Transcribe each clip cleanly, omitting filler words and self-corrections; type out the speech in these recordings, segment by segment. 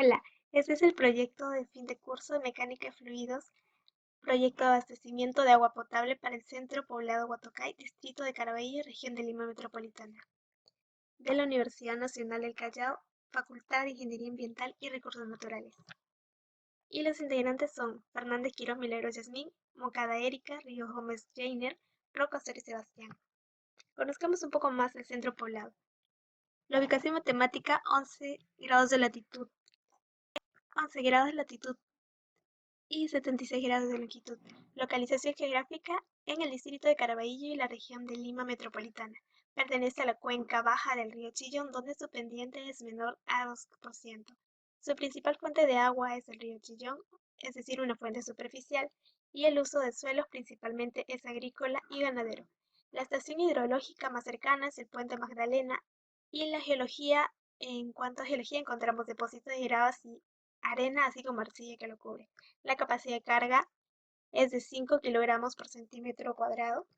Hola, este es el proyecto de fin de curso de Mecánica de Fluidos, proyecto de abastecimiento de agua potable para el centro poblado Huatocay, distrito de Caraballo, región de Lima Metropolitana, de la Universidad Nacional del Callao, Facultad de Ingeniería Ambiental y Recursos Naturales. Y los integrantes son Fernández Quiroz Milagros Yasmín, Moncada Erika, Río Gómez Jainer, Roca Osorio Sebastián. Conozcamos un poco más el centro poblado. La ubicación matemática 11 grados de latitud. 11 grados de latitud y 76 grados de longitud. Localización geográfica en el distrito de Caraballo y la región de Lima Metropolitana. Pertenece a la cuenca baja del río Chillón, donde su pendiente es menor a 2%. Su principal fuente de agua es el río Chillón, es decir, una fuente superficial, y el uso de suelos principalmente es agrícola y ganadero. La estación hidrológica más cercana es el puente Magdalena, y en la geología, en cuanto a geología, encontramos depósitos de gravas y arena, así como arcilla que lo cubre. La capacidad de carga es de 5 kilogramos por centímetro cuadrado.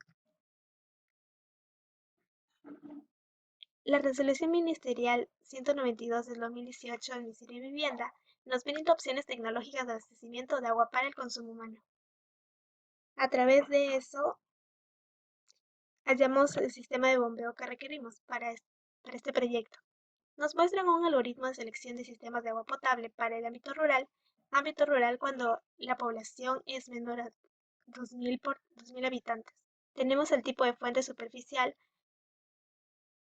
La resolución ministerial 192 del 2018 del Ministerio de Vivienda nos brinda opciones tecnológicas de abastecimiento de agua para el consumo humano. A través de eso, hallamos el sistema de bombeo que requerimos para este proyecto. Nos muestran un algoritmo de selección de sistemas de agua potable para el ámbito rural cuando la población es menor a 2.000 por 2.000 habitantes. Tenemos el tipo de fuente superficial,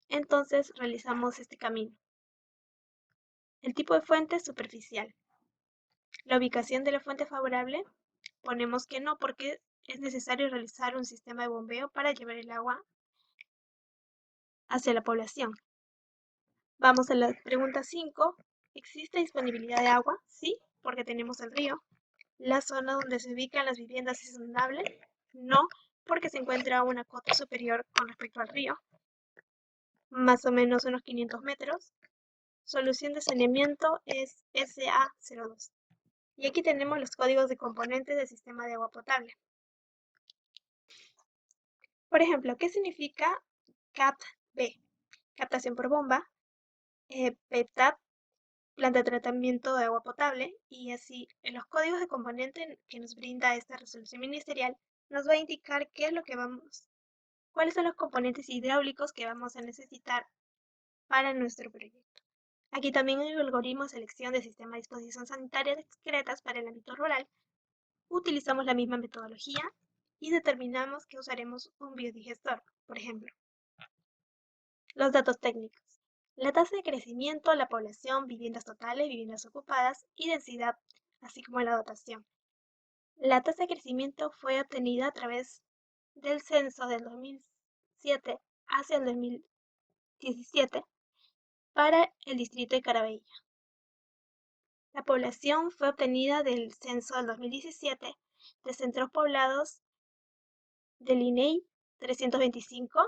entonces realizamos este camino. El tipo de fuente superficial. La ubicación de la fuente favorable, ponemos que no porque es necesario realizar un sistema de bombeo para llevar el agua hacia la población. Vamos a la pregunta 5. ¿Existe disponibilidad de agua? Sí, porque tenemos el río. ¿La zona donde se ubican las viviendas es inundable? No, porque se encuentra a una cota superior con respecto al río, más o menos unos 500 metros. Solución de saneamiento es SA02. Y aquí tenemos los códigos de componentes del sistema de agua potable. Por ejemplo, ¿qué significa CAP-B? Captación por bomba, PTAP, planta de tratamiento de agua potable, y así en los códigos de componente que nos brinda esta resolución ministerial nos va a indicar cuáles son los componentes hidráulicos que vamos a necesitar para nuestro proyecto. Aquí también hay el algoritmo de selección de sistema de disposición sanitaria discretas para el ámbito rural. Utilizamos la misma metodología y determinamos que usaremos un biodigestor, por ejemplo. Los datos técnicos. La tasa de crecimiento, la población, viviendas totales, viviendas ocupadas y densidad, así como la dotación. La tasa de crecimiento fue obtenida a través del censo del 2007 hacia el 2017 para el distrito de Caraballo. La población fue obtenida del censo del 2017 de centros poblados del INEI 325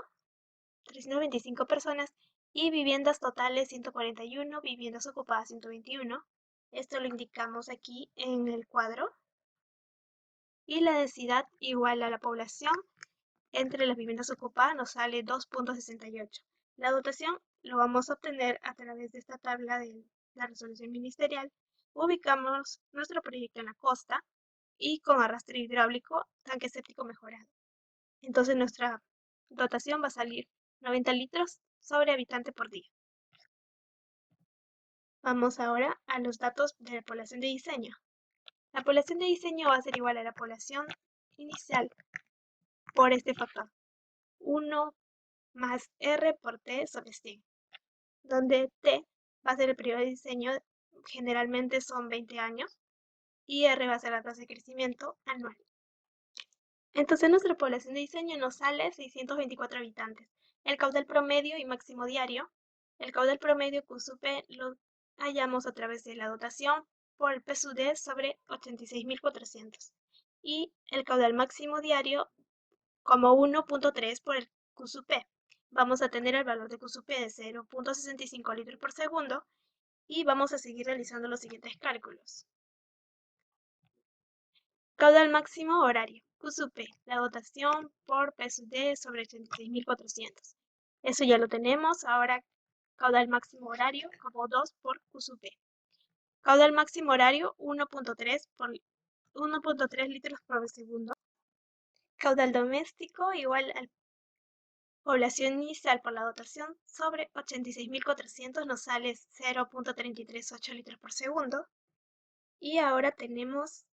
personas y viviendas totales 141, viviendas ocupadas 121. Esto lo indicamos aquí en el cuadro. Y la densidad igual a la población entre las viviendas ocupadas nos sale 2.68. La dotación lo vamos a obtener a través de esta tabla de la resolución ministerial. Ubicamos nuestro proyecto en la costa y con arrastre hidráulico, tanque séptico mejorado. Entonces nuestra dotación va a salir 90 litros sobre habitante por día. Vamos ahora a los datos de la población de diseño. La población de diseño va a ser igual a la población inicial por este factor. 1 más R por T sobre 100, donde T va a ser el periodo de diseño, generalmente son 20 años, y R va a ser la tasa de crecimiento anual. Entonces nuestra población de diseño nos sale 624 habitantes. El caudal promedio y máximo diario. El caudal promedio QSUP lo hallamos a través de la dotación por el PSUD sobre 86.400. Y el caudal máximo diario como 1.3 por el QSUP. Vamos a tener el valor de QSUP de 0.65 litros por segundo y vamos a seguir realizando los siguientes cálculos. Caudal máximo horario. QSUP, la dotación por PSUD sobre 86.400. Eso ya lo tenemos. Ahora caudal máximo horario como 2 por QSUP. Caudal máximo horario 1.3 litros por segundo. Caudal doméstico igual a población inicial por la dotación sobre 86.400 nos sale 0.338 litros por segundo. Y ahora tenemos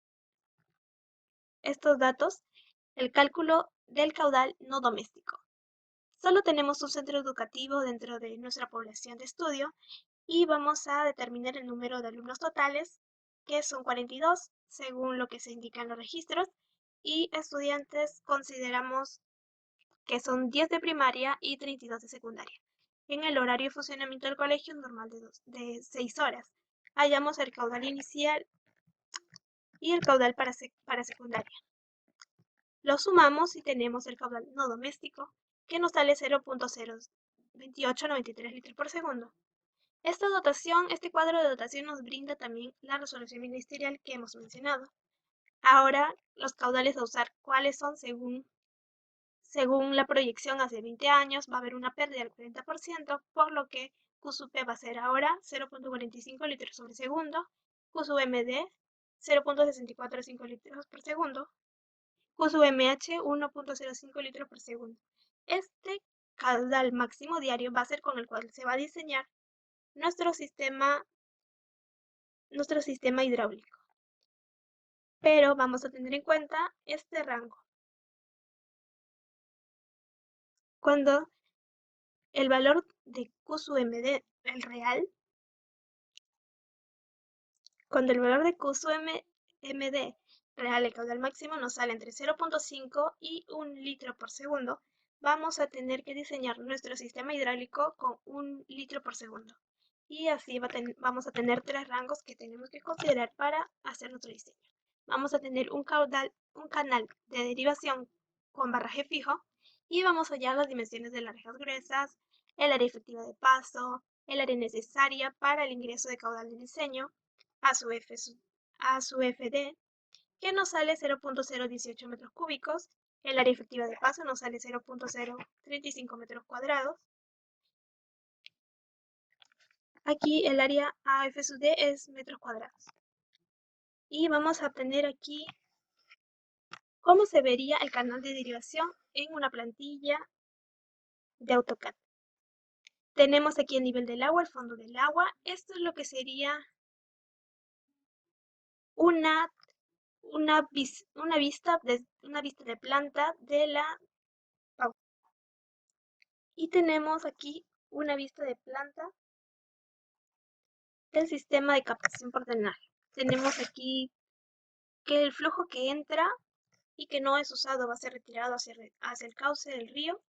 estos datos, el cálculo del caudal no doméstico. Solo tenemos un centro educativo dentro de nuestra población de estudio y vamos a determinar el número de alumnos totales, que son 42, según lo que se indica en los registros, y estudiantes consideramos que son 10 de primaria y 32 de secundaria. En el horario de funcionamiento del colegio normal de 6 horas, hallamos el caudal inicial y el caudal para secundaria. Lo sumamos y tenemos el caudal no doméstico, que nos sale 0.02893 litros por segundo. Este cuadro de dotación nos brinda también la resolución ministerial que hemos mencionado. Ahora, los caudales a usar, ¿cuáles son? Según la proyección hace 20 años, va a haber una pérdida del 40%, por lo que QSUP va a ser ahora 0.45 litros sobre segundo, QSUMD 0.645 litros por segundo, QSUMH 1.05 litros por segundo. Este caudal máximo diario va a ser con el cual se va a diseñar nuestro sistema hidráulico. Pero vamos a tener en cuenta este rango. Cuando el valor de QSUMD, el real, cuando el valor de QSUMD real, el caudal máximo, nos sale entre 0.5 y 1 litro por segundo, vamos a tener que diseñar nuestro sistema hidráulico con 1 litro por segundo. Y así vamos a tener 3 rangos que tenemos que considerar para hacer nuestro diseño. Vamos a tener un canal de derivación con barraje fijo y vamos a hallar las dimensiones de las rejas gruesas, el área efectiva de paso, el área necesaria para el ingreso de caudal de diseño, a su FD, que nos sale 0.018 metros cúbicos, el área efectiva de paso nos sale 0.035 metros cuadrados. Aquí el área AF_D es metros cuadrados. Y vamos a tener aquí cómo se vería el canal de derivación en una plantilla de AutoCAD. Tenemos aquí el nivel del agua, el fondo del agua. Esto es lo que sería una vista de planta de la pauta. Y tenemos aquí una vista de planta del sistema de captación por drenaje. Tenemos aquí que el flujo que entra y que no es usado va a ser retirado hacia el cauce del río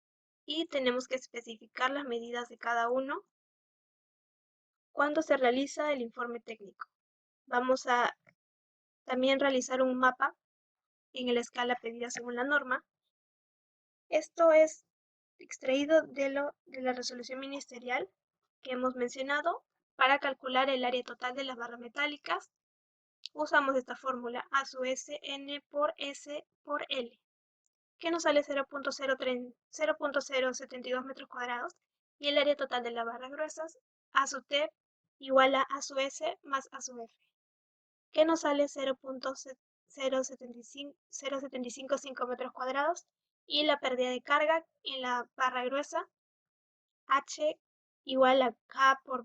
y tenemos que especificar las medidas de cada uno cuando se realiza el informe técnico. Vamos a también realizar un mapa en la escala pedida según la norma. Esto es extraído de la resolución ministerial que hemos mencionado. Para calcular el área total de las barras metálicas, usamos esta fórmula A sub S N por S por L, que nos sale 0.072 metros cuadrados, y el área total de las barras gruesas, A sub T igual a A sub S más A sub F, que nos sale 0.0755 metros cuadrados, y la pérdida de carga en la barra gruesa, H igual a K por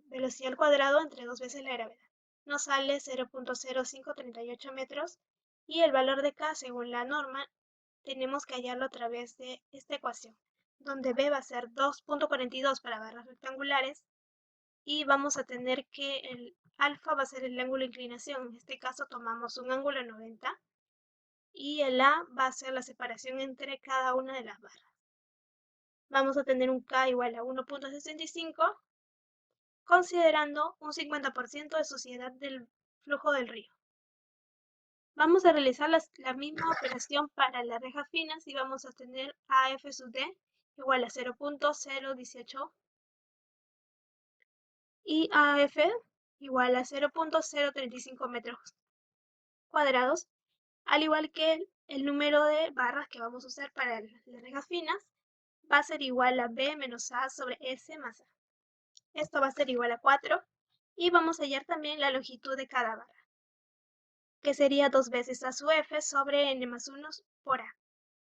velocidad al cuadrado entre 2 veces la gravedad. Nos sale 0.0538 metros, y el valor de K según la norma tenemos que hallarlo a través de esta ecuación, donde B va a ser 2.42 para barras rectangulares y vamos a tener que el alfa va a ser el ángulo de inclinación. En este caso tomamos un ángulo de 90 y el A va a ser la separación entre cada una de las barras. Vamos a tener un K igual a 1.65, considerando un 50% de suciedad del flujo del río. Vamos a realizar la misma operación para las rejas finas y vamos a tener AF sub D igual a 0.018 y AF igual a 0.035 metros cuadrados, al igual que el número de barras que vamos a usar para las rejas finas va a ser igual a B menos A sobre S más A. Esto va a ser igual a 4 Y vamos a hallar también la longitud de cada barra, que sería 2 veces A sub F sobre N más 1 por A,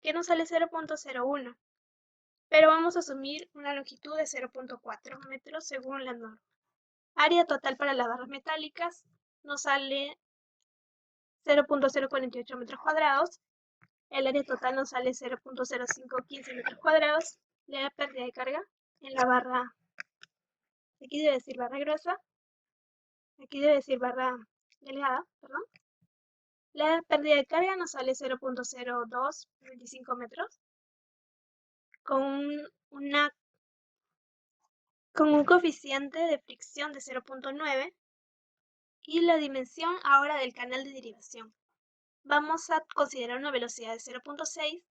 que nos sale 0.01, pero vamos a asumir una longitud de 0.4 metros según la norma. Área total para las barras metálicas nos sale 0.048 metros cuadrados, el área total nos sale 0.0515 metros cuadrados, la pérdida de carga en la barra, aquí debe decir barra gruesa, aquí debe decir barra delgada, perdón. La pérdida de carga nos sale 0.0225 metros con un coeficiente de fricción de 0.9 y la dimensión ahora del canal de derivación. Vamos a considerar una velocidad de 0.6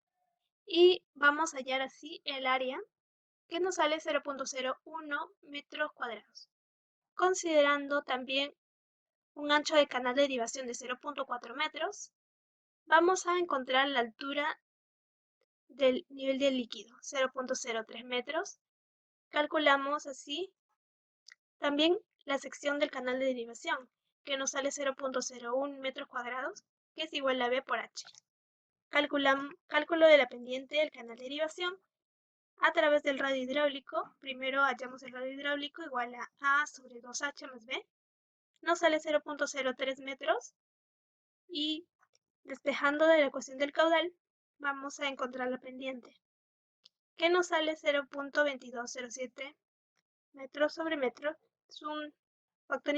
y vamos a hallar así el área que nos sale 0.01 metros cuadrados. Considerando también un ancho de canal de derivación de 0.4 metros, vamos a encontrar la altura del nivel del líquido, 0.03 metros. Calculamos así también la sección del canal de derivación, que nos sale 0.01 metros cuadrados, que es igual a B por H. Cálculo de la pendiente del canal de derivación a través del radio hidráulico. Primero hallamos el radio hidráulico igual a A sobre 2H más B. Nos sale 0.03 metros y despejando de la ecuación del caudal vamos a encontrar la pendiente, que nos sale 0.2207 metros sobre metro. Es un factor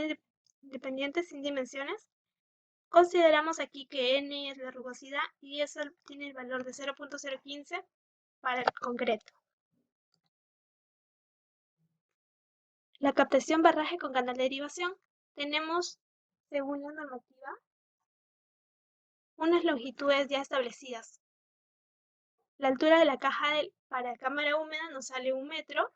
independiente sin dimensiones. Consideramos aquí que n es la rugosidad y eso tiene el valor de 0.015 para el concreto. La captación barraje con canal de derivación. Tenemos, según la normativa, unas longitudes ya establecidas. La altura de la caja para cámara húmeda nos sale 1 metro,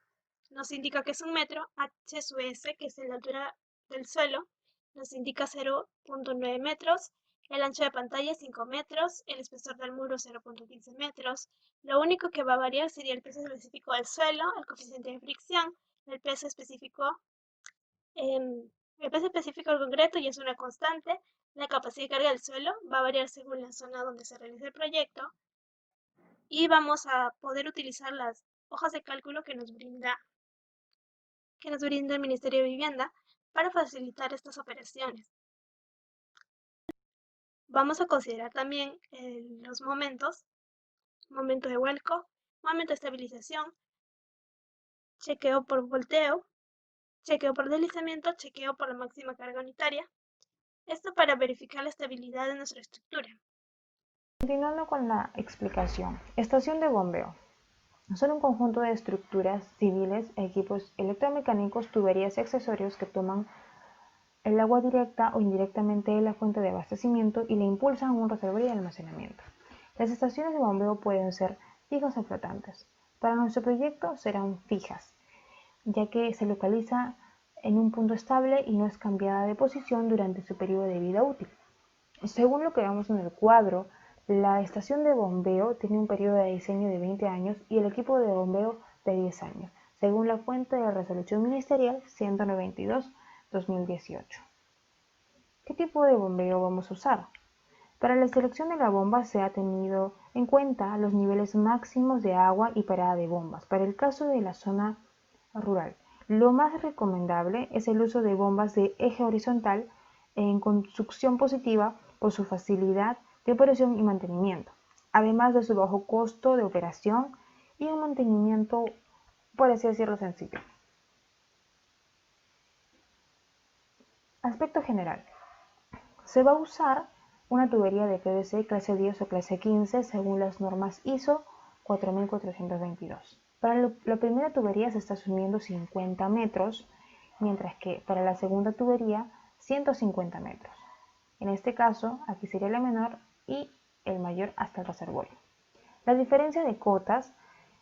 nos indica que es 1 metro. H sub S, que es la altura del suelo, nos indica 0.9 metros. El ancho de pantalla 5 metros, el espesor del muro 0.15 metros. Lo único que va a variar sería el peso específico del suelo, el coeficiente de fricción, el peso específico del concreto y es una constante. La capacidad de carga del suelo va a variar según la zona donde se realice el proyecto. Y vamos a poder utilizar las hojas de cálculo que nos brinda el Ministerio de Vivienda para facilitar estas operaciones. Vamos a considerar también los momentos, momento de vuelco, momento de estabilización, chequeo por volteo, chequeo por deslizamiento, chequeo por la máxima carga unitaria. Esto para verificar la estabilidad de nuestra estructura. Continuando con la explicación, estación de bombeo. Son un conjunto de estructuras civiles, equipos electromecánicos, tuberías y accesorios que toman el agua directa o indirectamente de la fuente de abastecimiento y la impulsan a un reservorio de almacenamiento. Las estaciones de bombeo pueden ser fijas o flotantes. Para nuestro proyecto serán fijas, ya que se localiza en un punto estable y no es cambiada de posición durante su periodo de vida útil. Según lo que vemos en el cuadro, la estación de bombeo tiene un periodo de diseño de 20 años y el equipo de bombeo de 10 años, según la fuente de resolución ministerial 192/2018. ¿Qué tipo de bombeo vamos a usar? Para la selección de la bomba se ha tenido en cuenta los niveles máximos de agua y parada de bombas. Para el caso de la zona rural, lo más recomendable es el uso de bombas de eje horizontal en construcción positiva por su facilidad de operación y mantenimiento, además de su bajo costo de operación y un mantenimiento, por así decirlo, sencillo. Aspecto general. Se va a usar una tubería de PVC clase 10 o clase 15 según las normas ISO 4422. Para la primera tubería se está asumiendo 50 metros, mientras que para la segunda tubería 150 metros. En este caso, aquí sería la menor y el mayor hasta el reservorio. La diferencia de cotas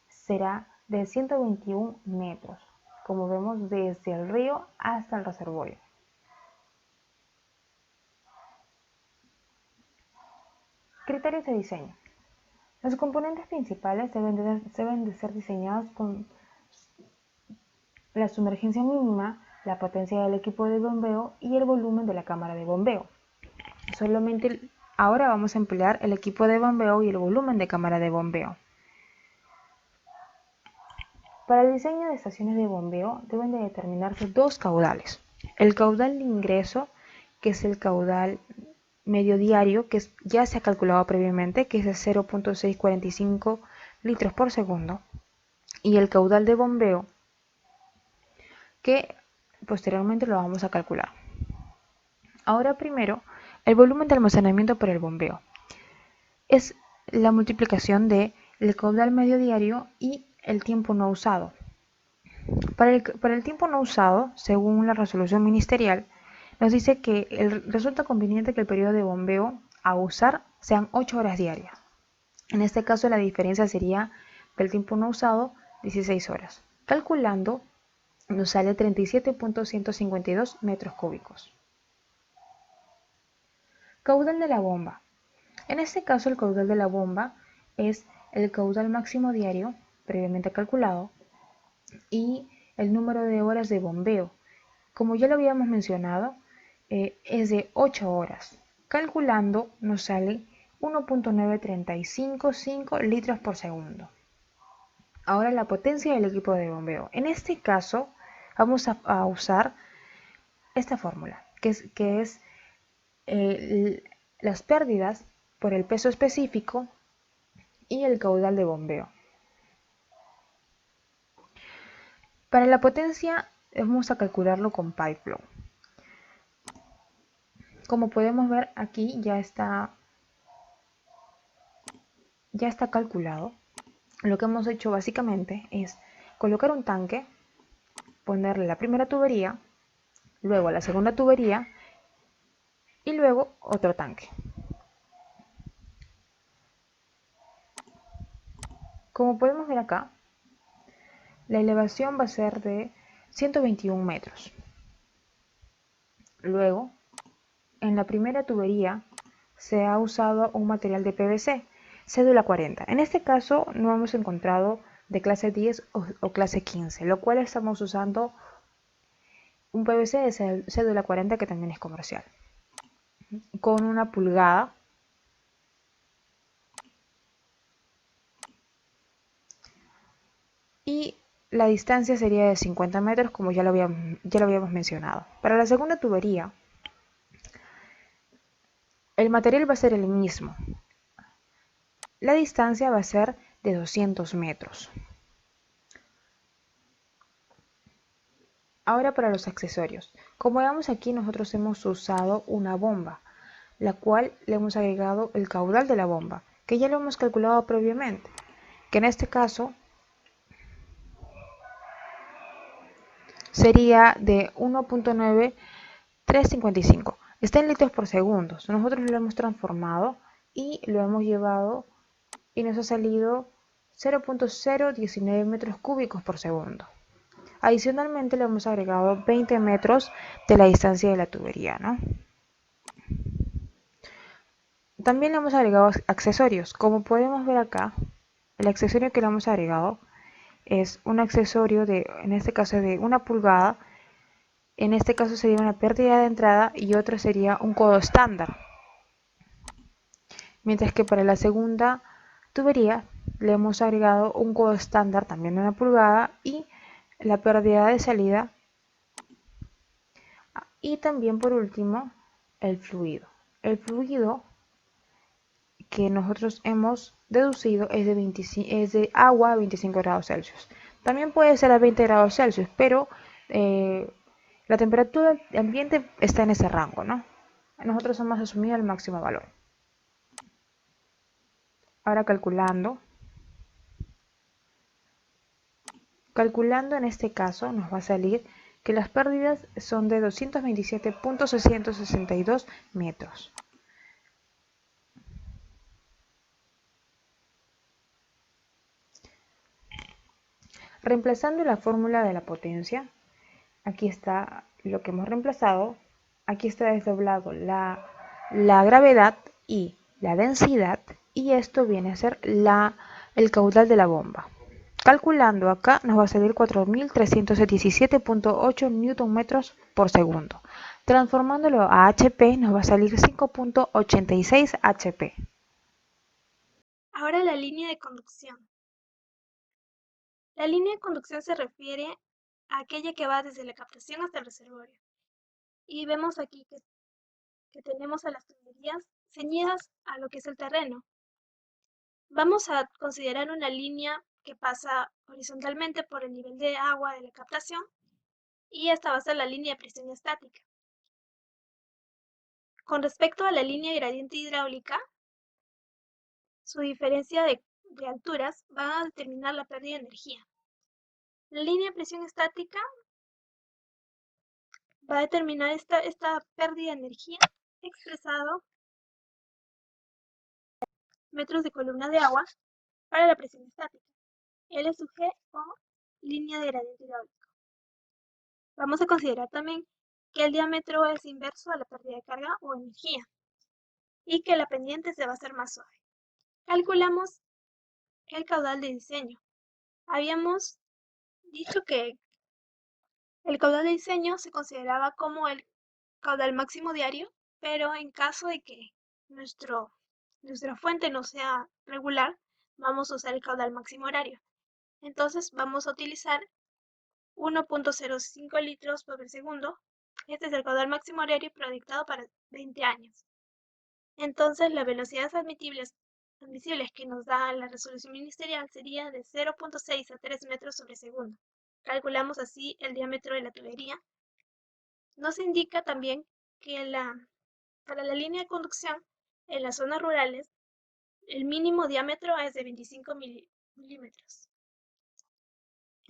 será de 121 metros, como vemos desde el río hasta el reservorio. Criterios de diseño. Los componentes principales deben de ser diseñados con la sumergencia mínima la potencia del equipo de bombeo y el volumen de la cámara de bombeo. Solamente ahora vamos a emplear el equipo de bombeo y el volumen de cámara de bombeo. Para el diseño de estaciones de bombeo deben de determinarse dos caudales. El caudal de ingreso, que es el caudal medio diario, que ya se ha calculado previamente, que es de 0.645 litros por segundo, y el caudal de bombeo, que posteriormente lo vamos a calcular. Ahora primero, el volumen de almacenamiento por el bombeo. Es la multiplicación del caudal medio diario y el tiempo no usado. Para el tiempo no usado, según la resolución ministerial, nos dice que resulta conveniente que el periodo de bombeo a usar sean 8 horas diarias. En este caso la diferencia sería que el tiempo no usado 16 horas. Calculando nos sale 37.152 metros cúbicos. Caudal de la bomba. En este caso el caudal de la bomba es el caudal máximo diario previamente calculado y el número de horas de bombeo. Como ya lo habíamos mencionado, es de 8 horas. Calculando nos sale 1.9355 litros por segundo. Ahora la potencia del equipo de bombeo. En este caso vamos a usar esta fórmula, que es las pérdidas por el peso específico y el caudal de bombeo. Para la potencia vamos a calcularlo con PyFlow. Como podemos ver aquí ya está calculado. Lo que hemos hecho básicamente es colocar un tanque, ponerle la primera tubería, luego la segunda tubería y luego otro tanque. Como podemos ver acá, la elevación va a ser de 121 metros. Luego, en la primera tubería se ha usado un material de PVC, cédula 40. En este caso no hemos encontrado de clase 10 o clase 15, lo cual estamos usando un PVC de cédula 40 que también es comercial, con una pulgada. Y la distancia sería de 50 metros, como ya lo habíamos mencionado. Para la segunda tubería, el material va a ser el mismo. La distancia va a ser de 200 metros. Ahora para los accesorios. Como vemos aquí, nosotros hemos usado una bomba, la cual le hemos agregado el caudal de la bomba, que ya lo hemos calculado previamente, que en este caso sería de 1.9355. Está en litros por segundo. Nosotros lo hemos transformado y lo hemos llevado y nos ha salido 0.019 metros cúbicos por segundo. Adicionalmente le hemos agregado 20 metros de la distancia de la tubería, ¿no? También le hemos agregado accesorios. Como podemos ver acá, el accesorio que le hemos agregado es un accesorio en este caso de 1 pulgada. En este caso sería una pérdida de entrada y otro sería un codo estándar. Mientras que para la segunda tubería le hemos agregado un codo estándar también de 1 pulgada y la pérdida de salida. Y también por último el fluido. El fluido que nosotros hemos deducido es de agua a 25 grados Celsius. También puede ser a 20 grados Celsius, pero la temperatura del ambiente está en ese rango, ¿no? Nosotros hemos asumido el máximo valor. Ahora calculando en este caso nos va a salir que las pérdidas son de 227.662 metros. Reemplazando la fórmula de la potencia, aquí está lo que hemos reemplazado, aquí está desdoblado la gravedad y la densidad, y esto viene a ser el caudal de la bomba. Calculando acá nos va a salir 4.317.8 Nm por segundo. Transformándolo a HP nos va a salir 5.86 HP. Ahora la línea de conducción. La línea de conducción se refiere a aquella que va desde la captación hasta el reservorio. Y vemos aquí que tenemos a las tuberías ceñidas a lo que es el terreno. Vamos a considerar una línea que pasa horizontalmente por el nivel de agua de la captación y esta va a ser la línea de presión estática. Con respecto a la línea de gradiente hidráulica, su diferencia de alturas va a determinar la pérdida de energía. La línea de presión estática va a determinar esta pérdida de energía expresado metros de columna de agua para la presión estática, L sub G o línea de gradiente hidráulico. Vamos a considerar también que el diámetro es inverso a la pérdida de carga o energía y que la pendiente se va a hacer más suave. Calculamos el caudal de diseño. Habíamos dicho que el caudal de diseño se consideraba como el caudal máximo diario, pero en caso de que nuestra fuente no sea regular, vamos a usar el caudal máximo horario. Entonces vamos a utilizar 1.05 litros por segundo. Este es el caudal máximo horario proyectado para 20 años. Entonces las velocidades admisibles que nos da la resolución ministerial sería de 0.6 a 3 metros sobre segundo. Calculamos así el diámetro de la tubería. Nos indica también que para la línea de conducción en las zonas rurales el mínimo diámetro es de 25 milímetros.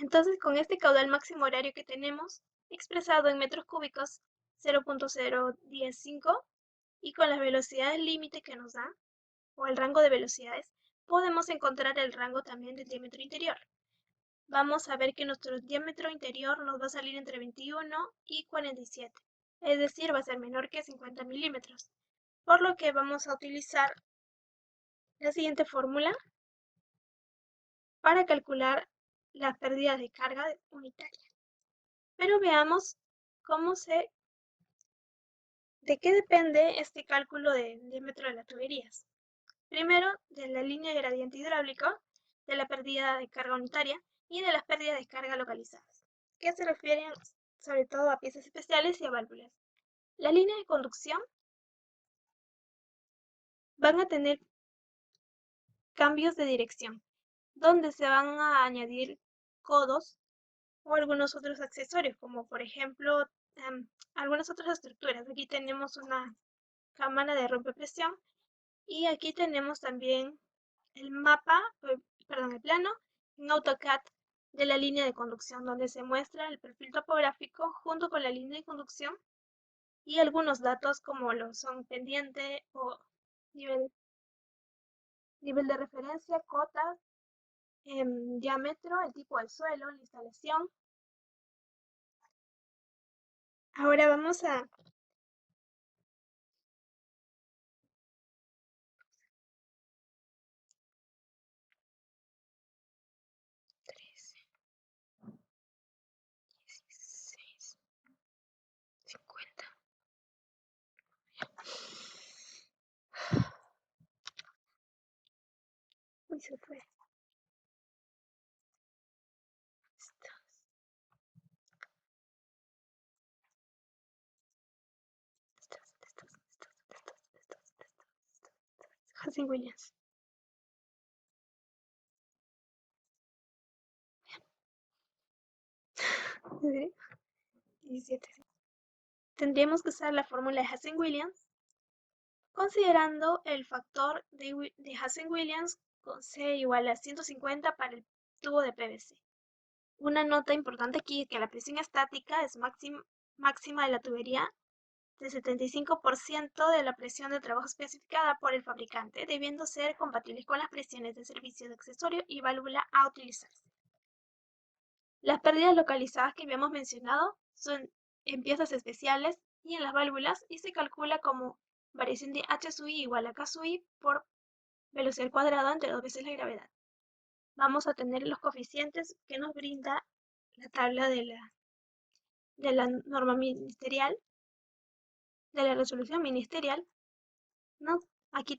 Entonces, con este caudal máximo horario que tenemos, expresado en metros cúbicos 0.015 y con las velocidades límite que nos da, o el rango de velocidades, podemos encontrar el rango también del diámetro interior. Vamos a ver que nuestro diámetro interior nos va a salir entre 21 y 47, es decir, va a ser menor que 50 milímetros, por lo que vamos a utilizar la siguiente fórmula para calcular las pérdidas de carga unitaria. Pero veamos de qué depende este cálculo del diámetro de las tuberías. Primero, de la línea de gradiente hidráulico, de la pérdida de carga unitaria y de las pérdidas de carga localizadas, que se refieren sobre todo a piezas especiales y a válvulas. La línea de conducción van a tener cambios de dirección, donde se van a añadir codos o algunos otros accesorios, como por ejemplo algunas otras estructuras. Aquí tenemos una cámara de rompepresión y aquí tenemos también el mapa, perdón, el plano en AutoCAD de la línea de conducción, donde se muestra el perfil topográfico junto con la línea de conducción y algunos datos como lo son pendiente o nivel, nivel de referencia, cotas, diámetro, el tipo del suelo, la instalación. Ahora vamos a trece, 16, 50. Uy, se fue. Hansen Williams. 17. Tendríamos que usar la fórmula de Hansen-Williams considerando el factor de Hansen-Williams con C igual a 150 para el tubo de PVC. Una nota importante aquí es que la presión estática es máxima de la tubería de 75% de la presión de trabajo especificada por el fabricante, debiendo ser compatibles con las presiones de servicio de accesorio y válvula a utilizarse. Las pérdidas localizadas que habíamos mencionado son en piezas especiales y en las válvulas y se calcula como variación de H sub i igual a K sub i por velocidad al cuadrado entre 2 veces la gravedad. vamos a tener los coeficientes que nos brinda la tabla de la norma ministerial, de la resolución ministerial, ¿no? Aquí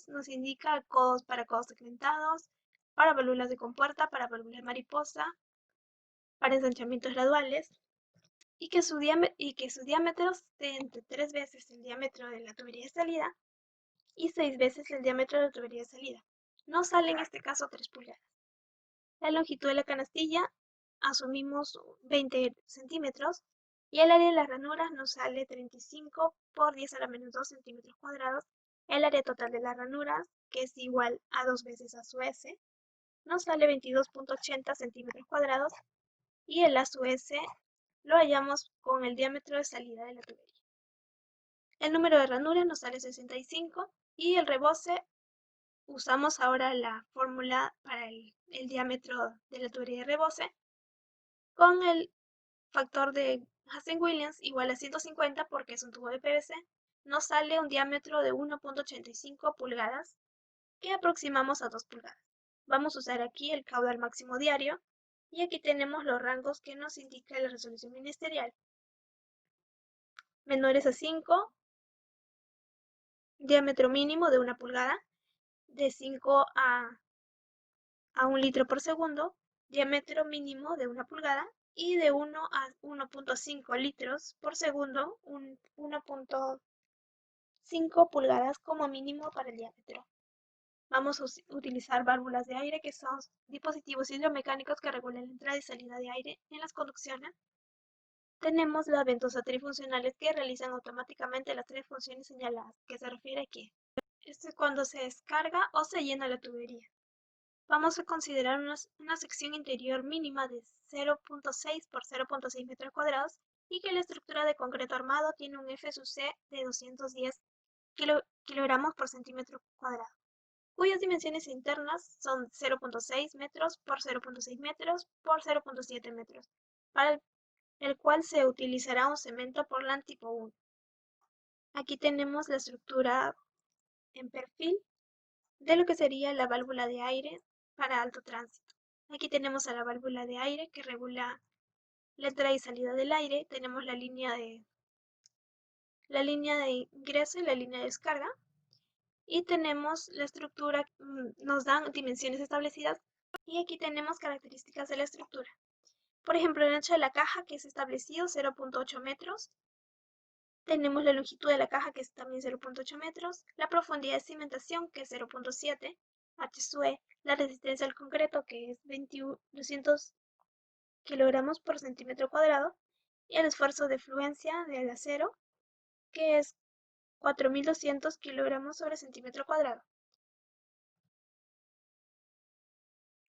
nos indica codos para codos segmentados, para válvulas de compuerta, para válvulas mariposa, para ensanchamientos graduales, y que su diámetro esté entre 3 veces el diámetro de la tubería de salida y 6 veces el diámetro de la tubería de salida. No sale en este caso 3 pulgadas. La longitud de la canastilla asumimos 20 centímetros y el área de las ranuras nos sale 35 por 10 a la menos 2 centímetros cuadrados. El área total de las ranuras, que es igual a 2 veces a su S, nos sale 22.80 centímetros cuadrados y el A su S lo hallamos con el diámetro de salida de la tubería. El número de ranuras nos sale 65 y el reboce usamos ahora la fórmula para el diámetro de la tubería de reboce con el factor de Hazen-Williams igual a 150 porque es un tubo de PVC, nos sale un diámetro de 1.85 pulgadas que aproximamos a 2 pulgadas. Vamos a usar aquí el caudal máximo diario y aquí tenemos los rangos que nos indica la resolución ministerial. Menores a 5, diámetro mínimo de 1 pulgada, de 5 a 1 litro por segundo, diámetro mínimo de 1 pulgada y de 1 a 1.5 litros por segundo, 1.5 pulgadas como mínimo para el diámetro. Vamos a utilizar válvulas de aire, que son dispositivos hidromecánicos que regulan la entrada y salida de aire en las conducciones. Tenemos las ventosas trifuncionales que realizan automáticamente las 3 funciones señaladas, que se refiere aquí. Esto es cuando se descarga o se llena la tubería. Vamos a considerar una sección interior mínima de 0.6 por 0.6 metros cuadrados y que la estructura de concreto armado tiene un F sub C de 210 kilogramos por centímetro cuadrado, cuyas dimensiones internas son 0.6 metros por 0.6 metros por 0.7 metros, para el cual se utilizará un cemento Portland tipo 1. Aquí tenemos la estructura en perfil de lo que sería la válvula de aire para alto tránsito. Aquí tenemos a la válvula de aire que regula la entrada y salida del aire. Tenemos la línea de ingreso y la línea de descarga. Y tenemos la estructura, nos dan dimensiones establecidas. Y aquí tenemos características de la estructura. Por ejemplo, el ancho de la caja, que es establecido 0.8 metros. Tenemos la longitud de la caja, que es también 0.8 metros, la profundidad de cimentación, que es 0.7, H sub E, la resistencia al concreto, que es 200 kilogramos por centímetro cuadrado, y el esfuerzo de fluencia del acero, que es 4.200 kilogramos sobre centímetro cuadrado.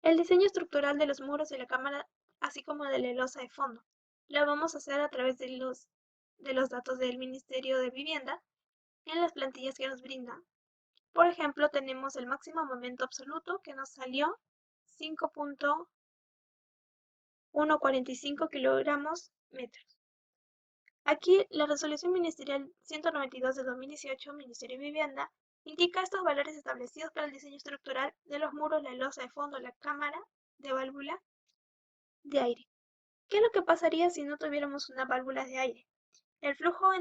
El diseño estructural de los muros de la cámara, así como de la losa de fondo, lo vamos a hacer a través de los datos del Ministerio de Vivienda en las plantillas que nos brindan. Por ejemplo, tenemos el máximo momento absoluto que nos salió 5.145 kilogramos metros. Aquí la resolución ministerial 192 de 2018, Ministerio de Vivienda, indica estos valores establecidos para el diseño estructural de los muros, la losa de fondo, la cámara de válvula de aire. ¿Qué es lo que pasaría si no tuviéramos una válvula de aire? El flujo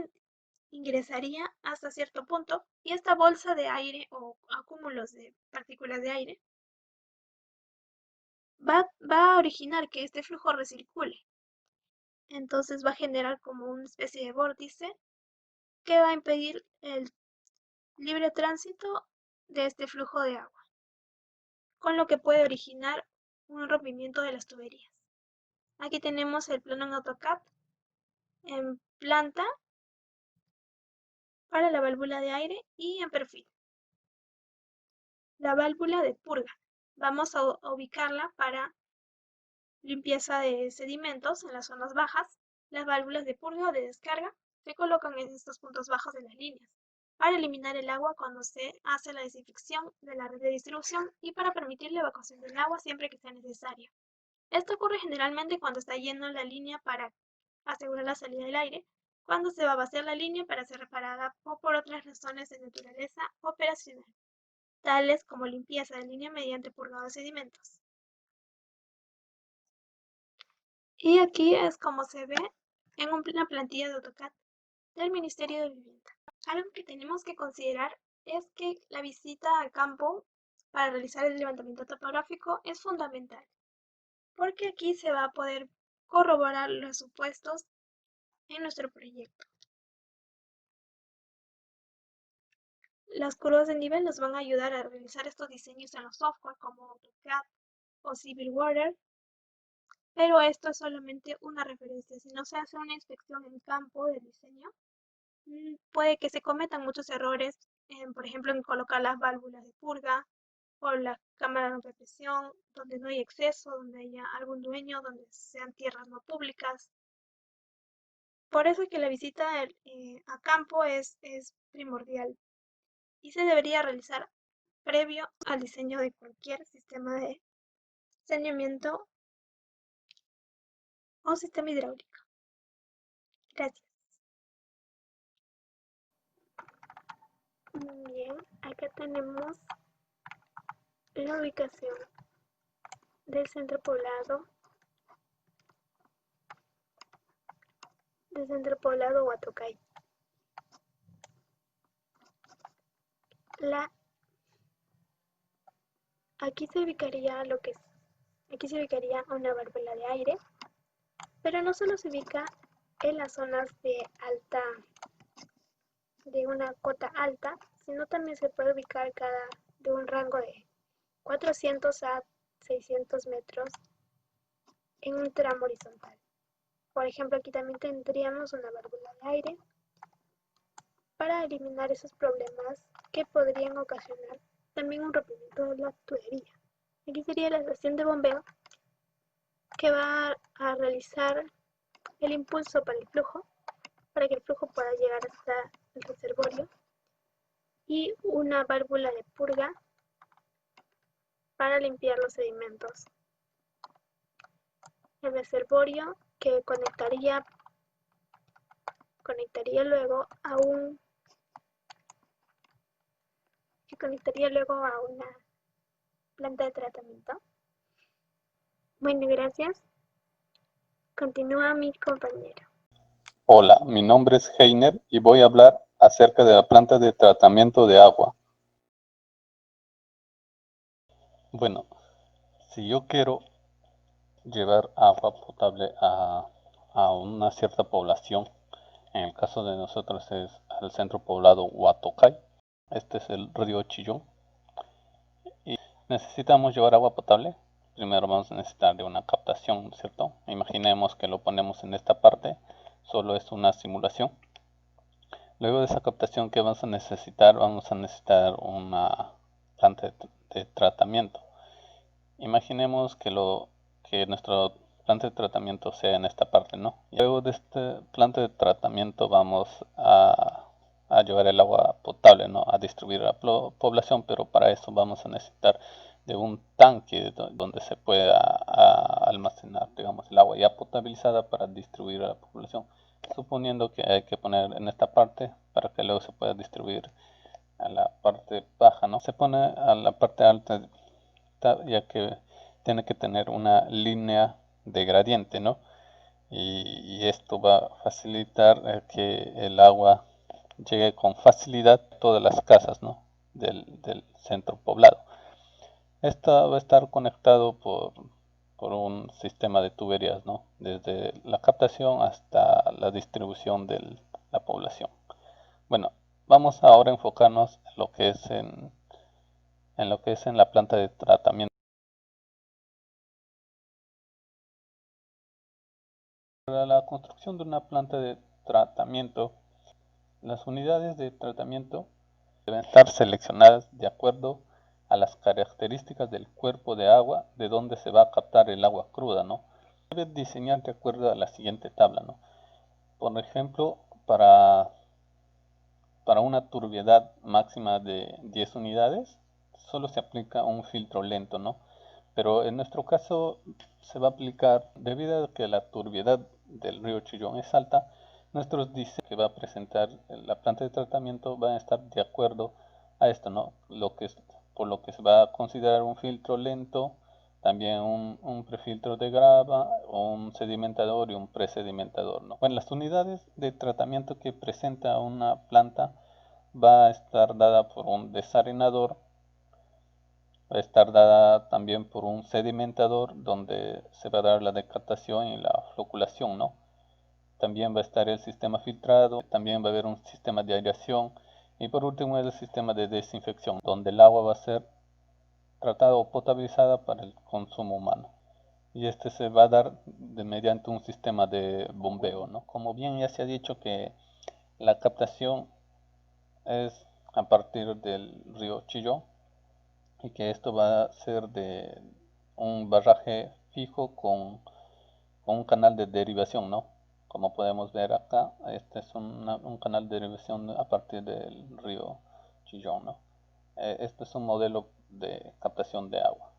ingresaría hasta cierto punto y esta bolsa de aire o acúmulos de partículas de aire va a originar que este flujo recircule. Entonces va a generar como una especie de vórtice que va a impedir el libre tránsito de este flujo de agua, con lo que puede originar un rompimiento de las tuberías. Aquí tenemos el plano en AutoCAD en planta para la válvula de aire y en perfil. La válvula de purga. Vamos a ubicarla para limpieza de sedimentos en las zonas bajas. Las válvulas de purga o de descarga se colocan en estos puntos bajos de las líneas para eliminar el agua cuando se hace la desinfección de la red de distribución y para permitir la evacuación del agua siempre que sea necesario. Esto ocurre generalmente cuando está lleno la línea para asegurar la salida del aire, cuando se va a vaciar la línea para ser reparada o por otras razones de naturaleza operacional, tales como limpieza de línea mediante purgado de sedimentos. Y aquí es como se ve en una plantilla de AutoCAD del Ministerio de Vivienda. Algo que tenemos que considerar es que la visita al campo para realizar el levantamiento topográfico es fundamental, porque aquí se va a poder corroborar los supuestos en nuestro proyecto. Las curvas de nivel nos van a ayudar a realizar estos diseños en los software como AutoCAD o Civil Water, pero esto es solamente una referencia. Si no se hace una inspección en campo del diseño, puede que se cometan muchos errores, por ejemplo, en colocar las válvulas de purga o la cámara de represión, donde no hay exceso, donde haya algún dueño, donde sean tierras no públicas. Por eso es que la visita a campo es primordial y se debería realizar previo al diseño de cualquier sistema de saneamiento o sistema hidráulico. Gracias. Bien, acá tenemos la ubicación del centro poblado Huatocay. Aquí se ubicaría una válvula de aire, pero no solo se ubica en las zonas de una cota alta, sino también se puede ubicar de un rango de 400 a 600 metros en un tramo horizontal. Por ejemplo, aquí también tendríamos una válvula de aire para eliminar esos problemas que podrían ocasionar también un rompimiento de la tubería. Aquí sería la estación de bombeo que va a realizar el impulso para que el flujo pueda llegar hasta el reservorio, y una válvula de purga para limpiar los sedimentos. El reservorio que conectaría luego a una planta de tratamiento. Bueno, gracias. Continúa mi compañero. Hola, mi nombre es Heiner y voy a hablar acerca de la planta de tratamiento de agua. Bueno, si yo quiero llevar agua potable a una cierta población, en el caso de nosotros es al centro poblado Huatocay, este es el río Chillón, y necesitamos llevar agua potable. Primero vamos a necesitar de una captación, ¿cierto? Imaginemos que lo ponemos en esta parte, solo es una simulación. Luego de esa captación que vamos a necesitar una planta de tratamiento. Imaginemos que nuestro planta de tratamiento sea en esta parte, ¿no? Y luego de este planta de tratamiento vamos a llevar el agua potable, ¿no? A distribuir a la población, pero para eso vamos a necesitar de un tanque donde se pueda almacenar, digamos, el agua ya potabilizada para distribuir a la población. Suponiendo que hay que poner en esta parte para que luego se pueda distribuir a la parte baja, ¿no? Se pone a la parte alta ya que tiene que tener una línea de gradiente, ¿no? Y esto va a facilitar que el agua llegue con facilidad a todas las casas, ¿no? del centro poblado. Esto va a estar conectado por un sistema de tuberías, ¿no? Desde la captación hasta la distribución de la población. Bueno, vamos ahora a enfocarnos en lo que es en la planta de tratamiento. Para la construcción de una planta de tratamiento, las unidades de tratamiento deben estar seleccionadas de acuerdo a las características del cuerpo de agua de donde se va a captar el agua cruda, ¿no? Debe diseñar de acuerdo a la siguiente tabla, ¿no? Por ejemplo, para una turbiedad máxima de 10 unidades, solo se aplica un filtro lento, ¿no? Pero en nuestro caso se va a aplicar, debido a que la turbiedad del río Chillón es alta, nuestros diseños que va a presentar la planta de tratamiento van a estar de acuerdo a esto, ¿no? Por lo que se va a considerar un filtro lento también un prefiltro de grava, un sedimentador y un presedimentador, ¿no? Bueno, las unidades de tratamiento que presenta una planta va a estar dada por un desarenador, va a estar dada también por un sedimentador donde se va a dar la decaptación y la floculación, ¿no? También va a estar el sistema filtrado, también va a haber un sistema de aireación y por último el sistema de desinfección, donde el agua va a ser tratada o potabilizada para el consumo humano. Y este se va a dar mediante un sistema de bombeo, ¿no? Como bien ya se ha dicho que la captación es a partir del río Chillón y que esto va a ser de un barraje fijo con un canal de derivación, ¿no? Como podemos ver acá, este es un canal de derivación a partir del río Chillón, ¿no? Este es un modelo de captación de agua.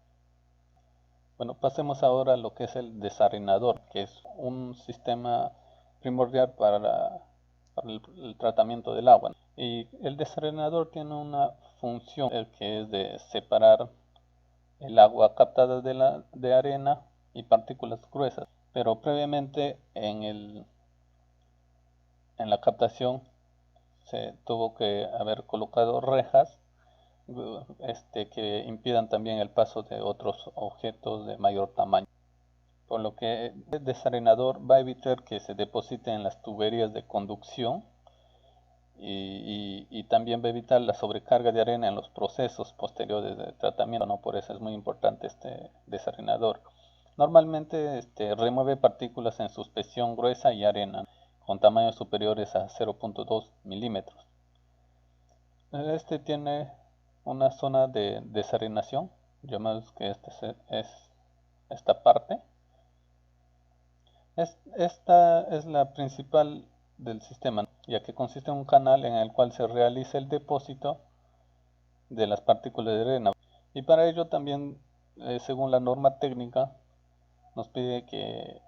Bueno, pasemos ahora a lo que es el desarenador, que es un sistema primordial para el tratamiento del agua. Y el desarenador tiene una función, el que es de separar el agua captada de arena y partículas gruesas. Pero previamente en la captación se tuvo que haber colocado rejas que impidan también el paso de otros objetos de mayor tamaño. Por lo que el desarenador va a evitar que se deposite en las tuberías de conducción y también va a evitar la sobrecarga de arena en los procesos posteriores de tratamiento, ¿no? Por eso es muy importante este desarenador. Normalmente remueve partículas en suspensión gruesa y arena con tamaños superiores a 0.2 milímetros. Este tiene una zona de desarenación, llamamos que es esta parte. Esta es la principal del sistema, ya que consiste en un canal en el cual se realiza el depósito de las partículas de arena. Y para ello también, según la norma técnica, nos pide que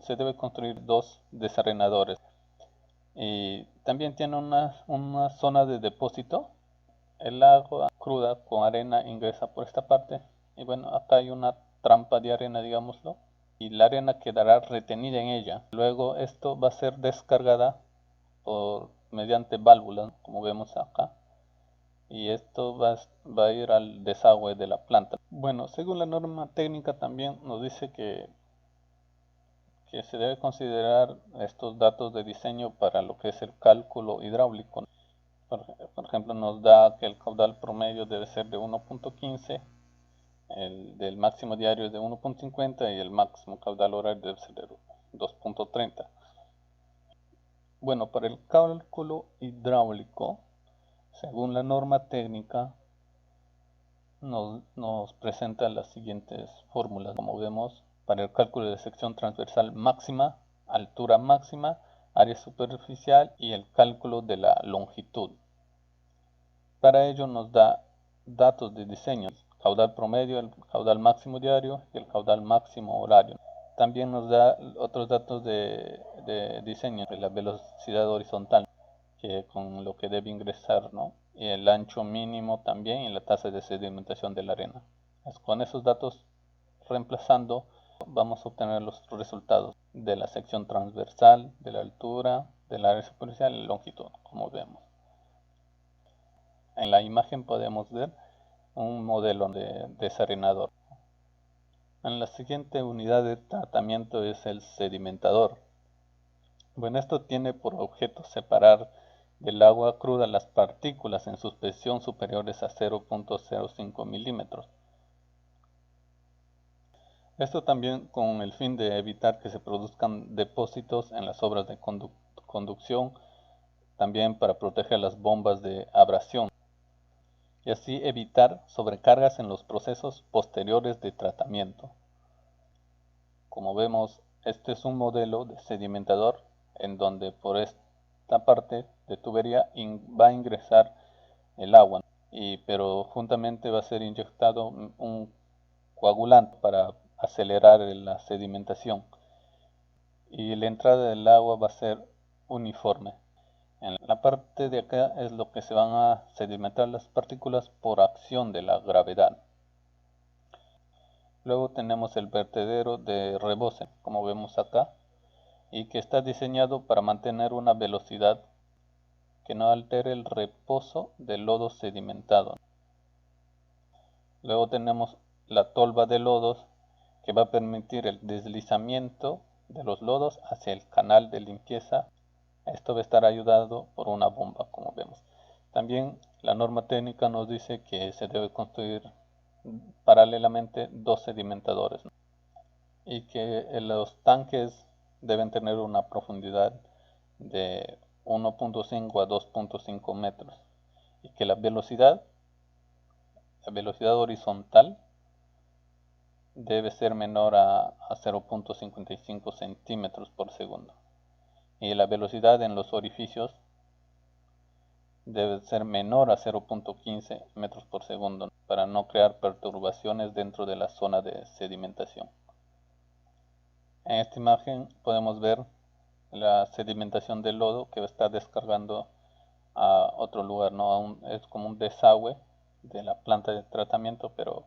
se debe construir dos desarenadores. Y también tiene una zona de depósito. El agua cruda con arena ingresa por esta parte. Y bueno, acá hay una trampa de arena, digámoslo, y la arena quedará retenida en ella. Luego esto va a ser descargada mediante válvulas, como vemos acá, y esto va a ir al desagüe de la planta. Bueno, según la norma técnica también nos dice que se debe considerar estos datos de diseño para lo que es el cálculo hidráulico. Por ejemplo, nos da que el caudal promedio debe ser de 1.15, el del máximo diario es de 1.50 y el máximo caudal horario debe ser de 2.30. Bueno, para el cálculo hidráulico, según la norma técnica, nos presenta las siguientes fórmulas. Como vemos, para el cálculo de sección transversal máxima, altura máxima, área superficial y el cálculo de la longitud. Para ello nos da datos de diseño, caudal promedio, el caudal máximo diario y el caudal máximo horario. También nos da otros datos de diseño, de la velocidad horizontal, que con lo que debe ingresar, ¿no? Y el ancho mínimo también y la tasa de sedimentación de la arena. Con esos datos reemplazando vamos a obtener los resultados de la sección transversal, de la altura, del área superficial y la longitud, como vemos. En la imagen podemos ver un modelo de desarenador. En la siguiente unidad de tratamiento es el sedimentador. Bueno, esto tiene por objeto separar del agua cruda las partículas en suspensión superiores a 0.05 milímetros. Esto también con el fin de evitar que se produzcan depósitos en las obras de conducción, también para proteger las bombas de abrasión y así evitar sobrecargas en los procesos posteriores de tratamiento. Como vemos, este es un modelo de sedimentador en donde por esta parte de tubería va a ingresar el agua, pero juntamente va a ser inyectado un coagulante para acelerar la sedimentación y la entrada del agua va a ser uniforme. En la parte de acá es lo que se van a sedimentar las partículas por acción de la gravedad. Luego tenemos el vertedero de rebose, como vemos acá, y que está diseñado para mantener una velocidad que no altere el reposo del lodo sedimentado. Luego tenemos la tolva de lodos, que va a permitir el deslizamiento de los lodos hacia el canal de limpieza. Esto va a estar ayudado por una bomba, como vemos. También la norma técnica nos dice que se debe construir paralelamente dos sedimentadores, ¿no? Y que los tanques deben tener una profundidad de 1.5 a 2.5 metros y que la velocidad horizontal debe ser menor a 0.55 centímetros por segundo y la velocidad en los orificios debe ser menor a 0.15 metros por segundo para no crear perturbaciones dentro de la zona de sedimentación. En esta imagen podemos ver la sedimentación del lodo que está descargando a otro lugar, ¿no? Es como un desagüe de la planta de tratamiento, pero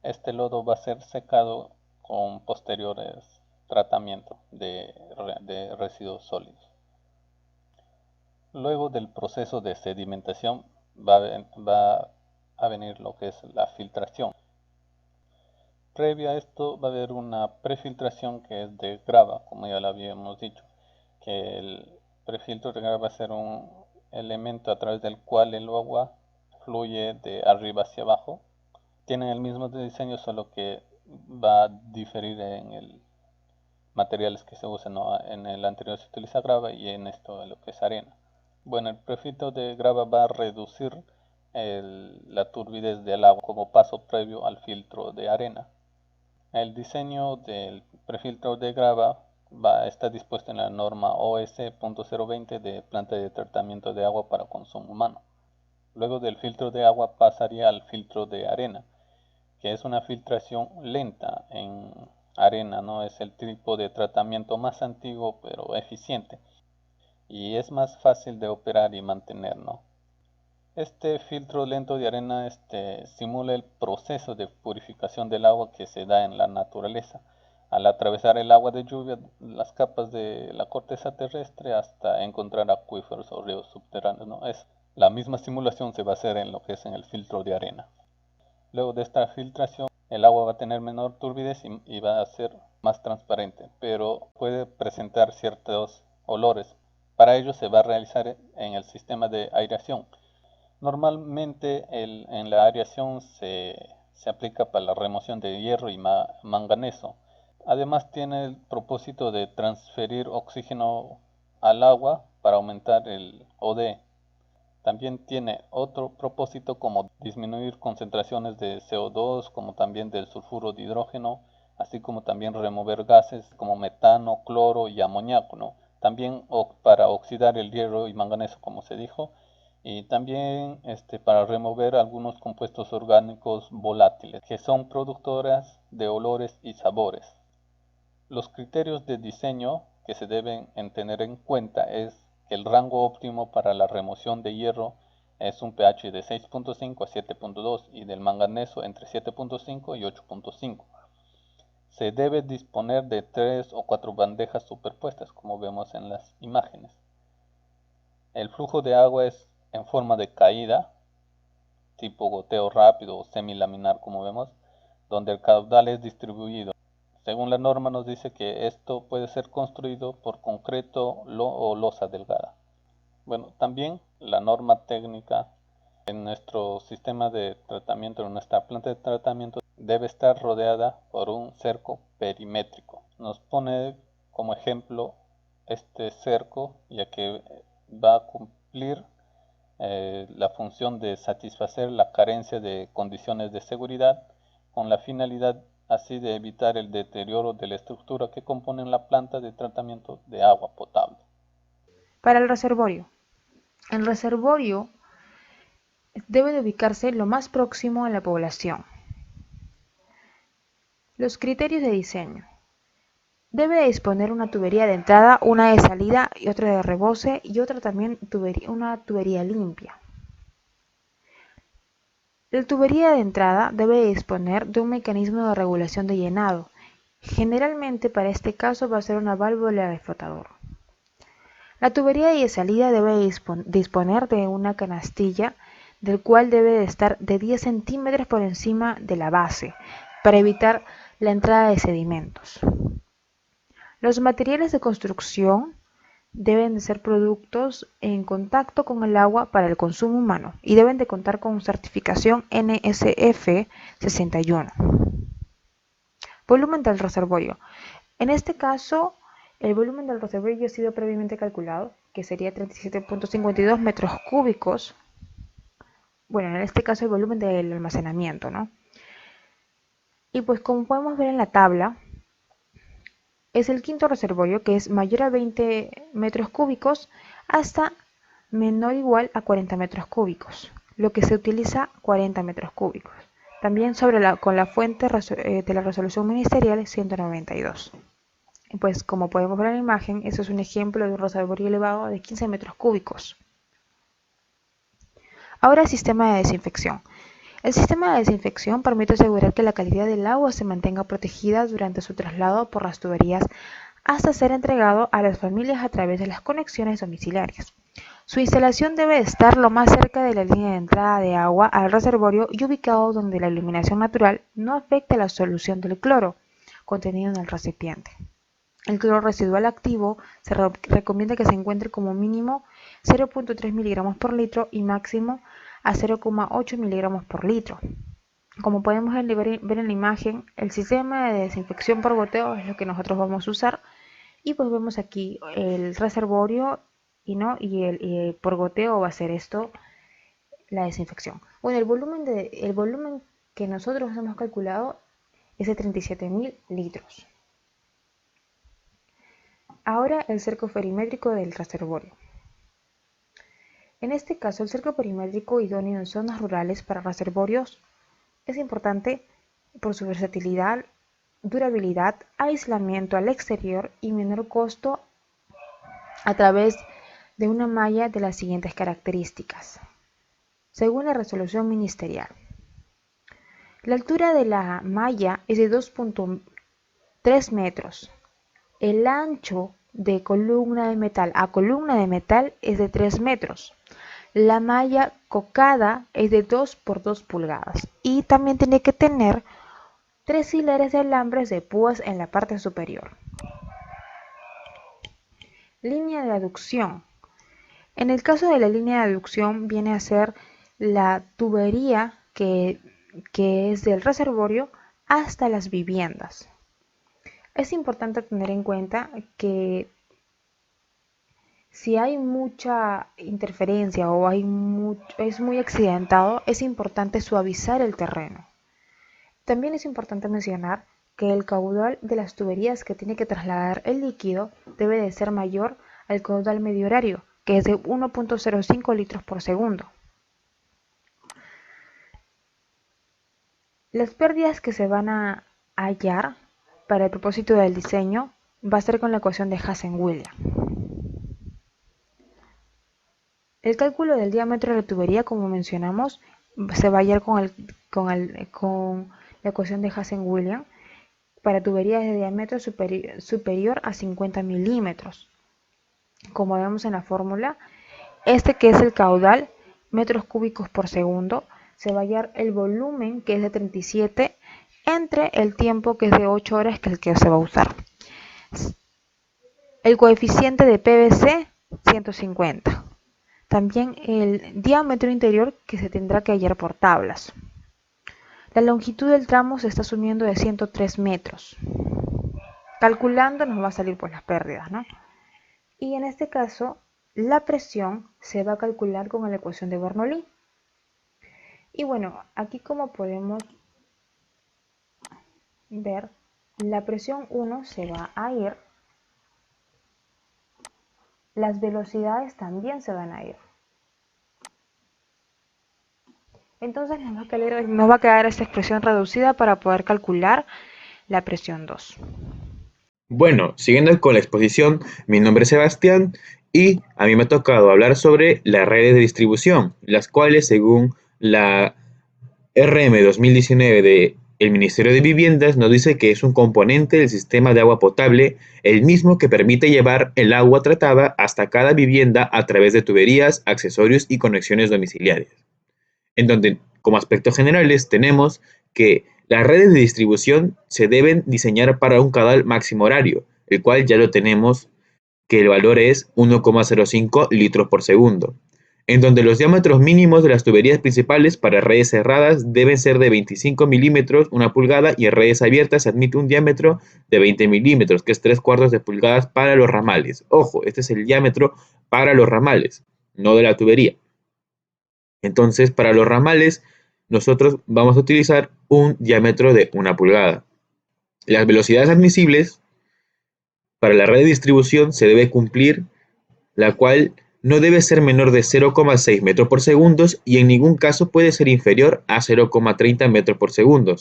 este lodo va a ser secado con posteriores tratamientos de residuos sólidos. Luego del proceso de sedimentación va a venir lo que es la filtración. Previo a esto va a haber una prefiltración que es de grava, como ya lo habíamos dicho, que el prefiltro de grava va a ser un elemento a través del cual el agua fluye de arriba hacia abajo. Tienen el mismo diseño, solo que va a diferir en el materiales que se usan, ¿no? En el anterior se utiliza grava y en esto lo que es arena. Bueno, el prefiltro de grava va a reducir la turbidez del agua como paso previo al filtro de arena. El diseño del prefiltro de grava está dispuesto en la norma OS.020 de planta de tratamiento de agua para consumo humano. Luego del filtro de agua pasaría al filtro de arena, que es una filtración lenta en arena, ¿no? Es el tipo de tratamiento más antiguo pero eficiente y es más fácil de operar y mantener, ¿no? Este filtro lento de arena simula el proceso de purificación del agua que se da en la naturaleza al atravesar el agua de lluvia, las capas de la corteza terrestre hasta encontrar acuíferos o ríos subterráneos, ¿no? La misma simulación se va a hacer en lo que es en el filtro de arena. Luego de esta filtración, el agua va a tener menor turbidez y va a ser más transparente, pero puede presentar ciertos olores. Para ello se va a realizar en el sistema de aireación. Normalmente en la aireación se aplica para la remoción de hierro y manganeso. Además tiene el propósito de transferir oxígeno al agua para aumentar el OD. También tiene otro propósito como disminuir concentraciones de CO2, como también del sulfuro de hidrógeno, así como también remover gases como metano, cloro y amoníaco, ¿no? También para oxidar el hierro y manganeso, como se dijo, y también para remover algunos compuestos orgánicos volátiles que son productoras de olores y sabores. Los criterios de diseño que se deben tener en cuenta es que el rango óptimo para la remoción de hierro es un pH de 6.5 a 7.2 y del manganeso entre 7.5 y 8.5. Se debe disponer de 3 o 4 bandejas superpuestas, como vemos en las imágenes. El flujo de agua es en forma de caída, tipo goteo rápido o semilaminar, como vemos, donde el caudal es distribuido. Según la norma nos dice que esto puede ser construido por concreto o losa delgada. Bueno, también la norma técnica en nuestro sistema de tratamiento, en nuestra planta de tratamiento, debe estar rodeada por un cerco perimétrico. Nos pone como ejemplo este cerco, ya que va a cumplir la función de satisfacer la carencia de condiciones de seguridad con la finalidad así de evitar el deterioro de la estructura que compone la planta de tratamiento de agua potable. Para el reservorio debe de ubicarse lo más próximo a la población. Los criterios de diseño. Debe de disponer una tubería de entrada, una de salida y otra de rebose y otra también una tubería limpia. La tubería de entrada debe disponer de un mecanismo de regulación de llenado. Generalmente para este caso va a ser una válvula de flotador. La tubería de salida debe disponer de una canastilla del cual debe de estar de 10 centímetros por encima de la base para evitar la entrada de sedimentos. Los materiales de construcción deben de ser productos en contacto con el agua para el consumo humano y deben de contar con certificación NSF 61. Volumen del reservorio. En este caso, el volumen del reservorio ya ha sido previamente calculado, que sería 37.52 metros cúbicos. Bueno, en este caso el volumen del almacenamiento, ¿no? Y pues como podemos ver en la tabla, es el quinto reservorio que es mayor a 20 metros cúbicos hasta menor o igual a 40 metros cúbicos, lo que se utiliza 40 metros cúbicos. También con la fuente de la resolución ministerial 192. Pues como podemos ver en la imagen, eso es un ejemplo de un reservorio elevado de 15 metros cúbicos. Ahora, sistema de desinfección. El sistema de desinfección permite asegurar que la calidad del agua se mantenga protegida durante su traslado por las tuberías hasta ser entregado a las familias a través de las conexiones domiciliarias. Su instalación debe estar lo más cerca de la línea de entrada de agua al reservorio y ubicado donde la iluminación natural no afecte la solución del cloro contenido en el recipiente. El cloro residual activo se recomienda que se encuentre como mínimo 0.3 miligramos por litro y máximo a 0,8 miligramos por litro. Como podemos ver en la imagen, el sistema de desinfección por goteo es lo que nosotros vamos a usar. Y pues vemos aquí el reservorio y por goteo va a ser esto la desinfección. Bueno, el volumen que nosotros hemos calculado es de 37.000 litros. Ahora el cerco perimétrico del reservorio. En este caso, el cerco perimétrico idóneo en zonas rurales para reservorios es importante por su versatilidad, durabilidad, aislamiento al exterior y menor costo a través de una malla de las siguientes características. Según la resolución ministerial, la altura de la malla es de 2.3 metros. El ancho de columna de metal a columna de metal es de 3 metros. La malla cocada es de 2 por 2 pulgadas y también tiene que tener 3 hileras de alambres de púas en la parte superior. Línea de aducción. En el caso de la línea de aducción viene a ser la tubería que es del reservorio hasta las viviendas. Es importante tener en cuenta que si hay mucha interferencia o es muy accidentado, es importante suavizar el terreno. También es importante mencionar que el caudal de las tuberías que tiene que trasladar el líquido debe de ser mayor al caudal medio horario, que es de 1.05 litros por segundo. Las pérdidas que se van a hallar para el propósito del diseño va a ser con la ecuación de Hazen-Williams. El cálculo del diámetro de la tubería, como mencionamos, se va a hallar con la ecuación de Hazen-Williams para tuberías de diámetro superior a 50 milímetros. Como vemos en la fórmula, este que es el caudal, metros cúbicos por segundo, se va a hallar el volumen, que es de 37, entre el tiempo, que es de 8 horas, que es el que se va a usar. El coeficiente de PVC, 150. También el diámetro interior, que se tendrá que hallar por tablas. La longitud del tramo se está asumiendo de 103 metros. Calculando nos va a salir pues las pérdidas, ¿no? Y en este caso, la presión se va a calcular con la ecuación de Bernoulli. Y bueno, aquí como podemos ver, la presión 1 se va a ir, las velocidades también se van a ir. Entonces nos va a quedar esta expresión reducida para poder calcular la presión 2. Bueno, siguiendo con la exposición, mi nombre es Sebastián y a mí me ha tocado hablar sobre las redes de distribución, las cuales según la RM 2019 del Ministerio de Viviendas nos dice que es un componente del sistema de agua potable, el mismo que permite llevar el agua tratada hasta cada vivienda a través de tuberías, accesorios y conexiones domiciliarias. En donde, como aspectos generales, tenemos que las redes de distribución se deben diseñar para un caudal máximo horario, el cual ya lo tenemos, que el valor es 1,05 litros por segundo, en donde los diámetros mínimos de las tuberías principales para redes cerradas deben ser de 25 milímetros, 1 pulgada, y en redes abiertas se admite un diámetro de 20 milímetros, que es 3/4 de pulgadas para los ramales. Ojo, este es el diámetro para los ramales, no de la tubería. Entonces, para los ramales, nosotros vamos a utilizar un diámetro de 1 pulgada. Las velocidades admisibles para la red de distribución se debe cumplir, la cual no debe ser menor de 0,6 metros por segundo y en ningún caso puede ser inferior a 0,30 metros por segundo.